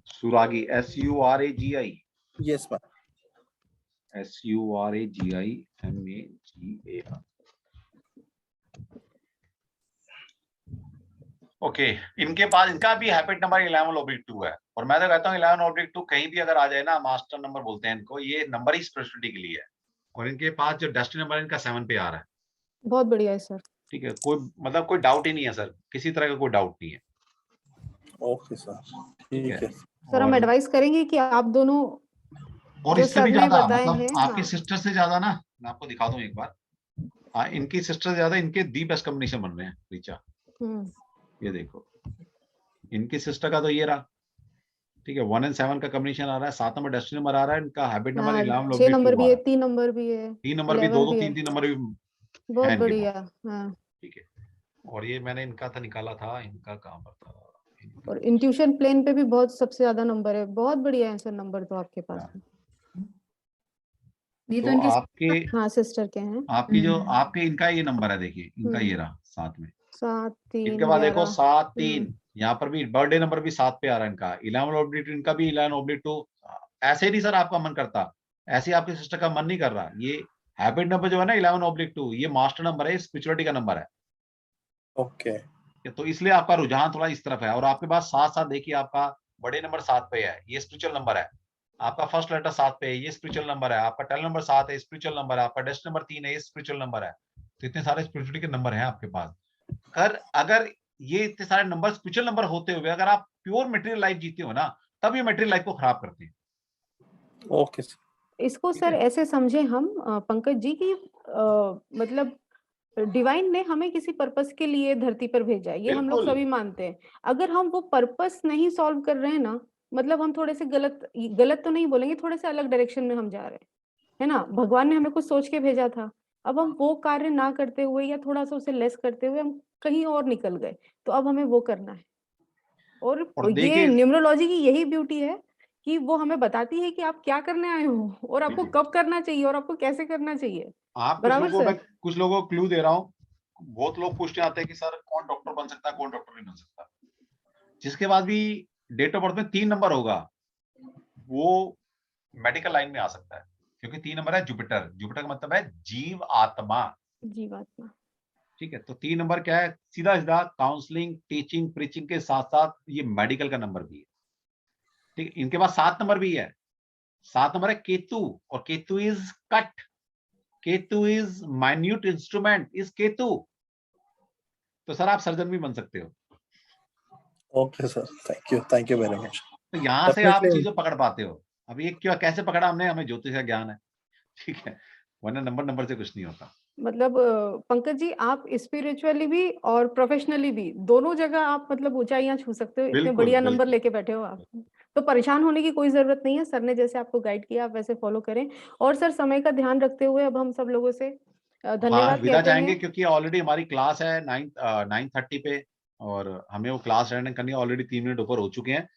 Speaker 1: सुरागी, SURAGI।
Speaker 8: Yes ma'am.
Speaker 1: SURAGIMAGAR। Okay, इनके पास इनका भी हैबिट नंबर 11/2 है और मैं तो कहता हूँ 11/2 कहीं भी अगर आ जाए ना, मास्टर नंबर बोलते हैं इनको, ये नंबर ही स्पिरिचुअलिटी के लिए है। और इनके पास जो डेस्टिनी नंबर इनका 7 पे आ रहा है।
Speaker 2: बहुत बढ़िया है सर।
Speaker 1: ठीक है, कोई मतलब कोई डाउट ही नहीं है सर, किसी तरह का कोई डाउट नहीं है।
Speaker 8: ओके सर, ठीक है
Speaker 2: सर। हम एडवाइस करेंगे कि आप दोनों
Speaker 1: और
Speaker 2: जो
Speaker 1: इससे भी
Speaker 2: सर ने
Speaker 1: ज्यादा
Speaker 2: बताए
Speaker 1: मतलब
Speaker 2: हैं,
Speaker 1: आपकी
Speaker 2: हाँ।
Speaker 1: सिस्टर से ज्यादा ना, मैं आपको दिखा दूं एक बार, इनकी सिस्टर से ज्यादा इनके दी बेस्ट कॉम्बिनेशन बन रहे हैं रीचा। ये देखो, इनकी सिस्टर का तो ये रहा, ठीक है, 1 और 7 का कॉम्बिनेशन आ रहा है, 7 नंबर डेस्टिनी नंबर आ रहा है, इनका हैबिट नंबर
Speaker 2: 6 नंबर भी है,
Speaker 1: 11/2
Speaker 2: 3 नंबर भी है,
Speaker 1: 3 नंबर भी,
Speaker 2: 11
Speaker 1: 2
Speaker 2: भी है।
Speaker 1: 3 नंबर भी
Speaker 2: बहुत
Speaker 1: है इनके
Speaker 2: बढ़िया।
Speaker 1: पास।
Speaker 2: हाँ।
Speaker 1: ठीक है, और ये मैंने इनका था निकाला था, इनका कहाँ पर था,
Speaker 2: और इंट्यूशन प्लेन पे भी बहुत सबसे ज्यादा नंबर है। बहुत बढ़िया है सर नंबर तो आपके पास।
Speaker 3: ये
Speaker 1: तो
Speaker 3: इनके
Speaker 1: आपके,
Speaker 2: हाँ सिस्टर के हैं।
Speaker 1: आपकी जो आपके इनका ये नंबर है, देखिए इनका ये रहा 7 में।
Speaker 2: 7 3
Speaker 1: इनके बाद देखो
Speaker 2: 11।
Speaker 1: 7 3, यहाँ पर भी बर्थडे नंबर भी 7 पे आ रहा है इनका, 11/2 इनका भी 11/2। ऐसे नहीं सर आपका मन करता, ऐसे आपके सिस्टर का मन नहीं कर रहा। ये हैबिट नंबर जो है ना 11/2, ये मास्टर नंबर है, स्पिरिचुअलिटी का नंबर है।
Speaker 8: ओके,
Speaker 1: तो इसलिए आपका रुझान थोड़ा इस तरफ है। और आपके पास साथ साथ देखिए, आपका बड़े नंबर 7 पे है, ये स्पिरिचुअल नंबर है। आपका फर्स्ट लेटर 7 पे है, ये स्पिरिचुअल नंबर है। आपका टेल नंबर 7 है, स्पिरिचुअल नंबर है। आपका डेस्ट नंबर 3 है, ये स्पिरिचुअल नंबर है। तो इतने सारे स्पिरिचुअलिटी के नंबर हैं आपके पास। अगर ये इतने सारे नंबर स्पिरिचुअल नंबर होते हुए अगर आप प्योर मटेरियल लाइफ जीते हो ना, तब ये मटेरियल लाइफ को खराब करते हैं।
Speaker 8: Okay sir.
Speaker 2: इसको
Speaker 1: ठीक
Speaker 2: सर
Speaker 1: है।
Speaker 2: ऐसे समझे हम पंकज जी की मतलब डिवाइन ने हमें किसी पर्पस के लिए धरती पर भेजा है, ये हम लोग
Speaker 1: बिल्कुल।
Speaker 2: सभी मानते हैं। अगर हम वो पर्पस नहीं सॉल्व कर रहे हैं ना, मतलब हम थोड़े से गलत तो नहीं बोलेंगे, थोड़े से अलग डायरेक्शन में हम जा रहे हैं, है ना। भगवान ने हमें कुछ सोच के भेजा था, अब हम वो कार्य ना करते हुए या थोड़ा सा उसे लेस करते हुए हम कहीं और निकल गए, तो अब हमें वो करना है। और
Speaker 1: और
Speaker 2: ये
Speaker 1: देखिए
Speaker 2: न्यूमरोलॉजी की यही ब्यूटी है कि वो हमें बताती है कि आप क्या करने आए हो और आपको
Speaker 1: बिल्कुल।
Speaker 2: कब करना चाहिए और आपको कैसे करना चाहिए।
Speaker 1: आप
Speaker 2: बराबर सर?
Speaker 1: कुछ लोगों को क्लू दे रहा हूँ। बहुत लोग पूछते आते हैं कि सर कौन डॉक्टर बन सकता है, कौन डॉक्टर नहीं बन सकता। जिसके बाद भी डेट ऑफ बर्थ में 3 नंबर होगा वो मेडिकल लाइन में आ सकता है, क्योंकि 3 नंबर है जुपिटर। जुपिटर का मतलब है जीव आत्मा।
Speaker 2: जीवात्मा।
Speaker 1: ठीक है, तो 3 नंबर क्या है? सीधा सीधा काउंसलिंग, टीचिंग, प्रीचिंग के साथ साथ ये मेडिकल का नंबर भी है। ठीक है, इनके पास 7 नंबर भी है। 7 नंबर है केतु, और Ketu is cut, Ketu is minute instrument, is Ketu. तो सर आप सर्जन भी बन सकते हो।
Speaker 8: Okay sir, thank you very much.
Speaker 1: तो यहाँ से आप
Speaker 8: Definitely.
Speaker 1: चीजों पकड़ पाते हो। अब ये क्यों कैसे पकड़ा हमने? हमें ज्योतिष का ज्ञान है, ठीक है, वरना नंबर से कुछ नहीं होता।
Speaker 2: मतलब पंकज जी आप स्पिरिचुअली भी और प्रोफेशनली भी दोनों जगह आप मतलब ऊंचाइयां छू सकते हो, इतने
Speaker 1: बिल्कुल,
Speaker 2: बढ़िया नंबर
Speaker 1: बिल्कुल।
Speaker 2: लेके बैठे हो आप। तो परेशान होने की कोई जरूरत नहीं है, सर ने जैसे आपको गाइड किया आप वैसे फॉलो करें। और सर समय का ध्यान रखते हुए अब हम सब लोगों से
Speaker 1: हाँ,
Speaker 2: धन्यवाद
Speaker 1: विदा
Speaker 2: कहते
Speaker 1: चाहेंगे
Speaker 2: हैं।
Speaker 1: क्योंकि ऑलरेडी हमारी क्लास है 9:30 पे, और हमें वो क्लास अटेंड करनी है। ऑलरेडी 3 मिनट ऊपर हो चुके हैं।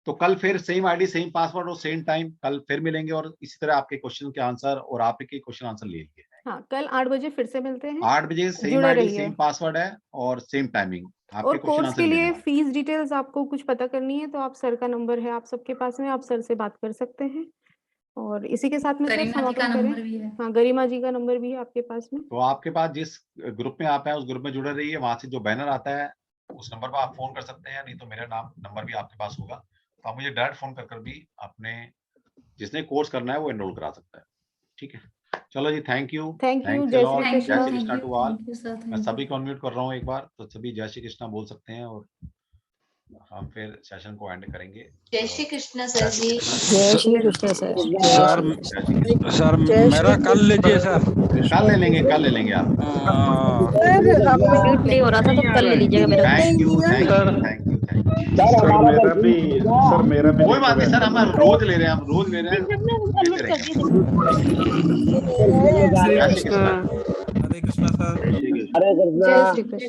Speaker 1: तो कल फिर सेम आईडी, सेम पासवर्ड और सेम टाइम कल फिर मिलेंगे, और इसी तरह आपके क्वेश्चन के आंसर और आपके क्वेश्चन आंसर ले लिए।
Speaker 2: हाँ, कल 8 बजे फिर से मिलते हैं।
Speaker 1: 8 बजे सेम
Speaker 2: जुड़े
Speaker 1: आईडी,
Speaker 2: रहिए।
Speaker 1: सेम पासवर्ड है और सेम टाइमिंग।
Speaker 2: और
Speaker 1: आपके क्वेश्चन
Speaker 2: कोर्स
Speaker 1: आंसर
Speaker 2: के
Speaker 1: लेने
Speaker 2: लिए
Speaker 1: वाले।
Speaker 2: फीस डिटेल्स आपको कुछ पता करनी है तो आप सर का नंबर है आप सबके पास में, आप सर से बात कर सकते हैं। और इसी के साथ में सर
Speaker 3: गरिमा जी का
Speaker 2: समापन करें।
Speaker 3: नंबर भी है।
Speaker 2: हाँ, गरिमा जी का नंबर भी है आपके पास में।
Speaker 1: तो आपके पास जिस ग्रुप में आप हैं उस ग्रुप में जुड़े रहिए। वहां से जो बैनर आता है उस नंबर पर आप फोन कर सकते हैं, नहीं तो मेरा नंबर भी आपके पास होगा, तो आप मुझे डायरेक्ट फोन कर भी अपने जिसने कोर्स करना है वो एनरोल करा सकता है। ठीक है, चलो जी, thank you.
Speaker 2: Thank you.
Speaker 1: Thanks
Speaker 2: Jai
Speaker 1: lot.
Speaker 2: Shri
Speaker 3: thank
Speaker 1: Jai
Speaker 3: you,
Speaker 1: Shri
Speaker 2: Krishna.
Speaker 1: Krishna to all.
Speaker 3: Thank you sir,
Speaker 1: मैं सभी को अनम्यूट कर रहा हूँ एक बार, तो सभी जय श्री कृष्णा बोल सकते हैं और हम फिर सेशन को एंड करेंगे।
Speaker 4: जय श्री कृष्ण सर जी।
Speaker 6: जय श्री कृष्ण सर।
Speaker 7: सर मेरा कल लीजिए सर।
Speaker 1: कल ले लेंगे आप।
Speaker 6: म्यूट नहीं हो रहा था तो कल ले लीजिएगा मेरा।
Speaker 1: Thank you.
Speaker 9: सर मेरा भी
Speaker 1: कोई बात नहीं सर, हम रोज ले रहे हैं, लेते रहेंगे। जय श्री कृष्ण।
Speaker 7: हरे कृष्णा सर।
Speaker 9: हरे कृष्णा।
Speaker 2: जय श्री कृष्ण।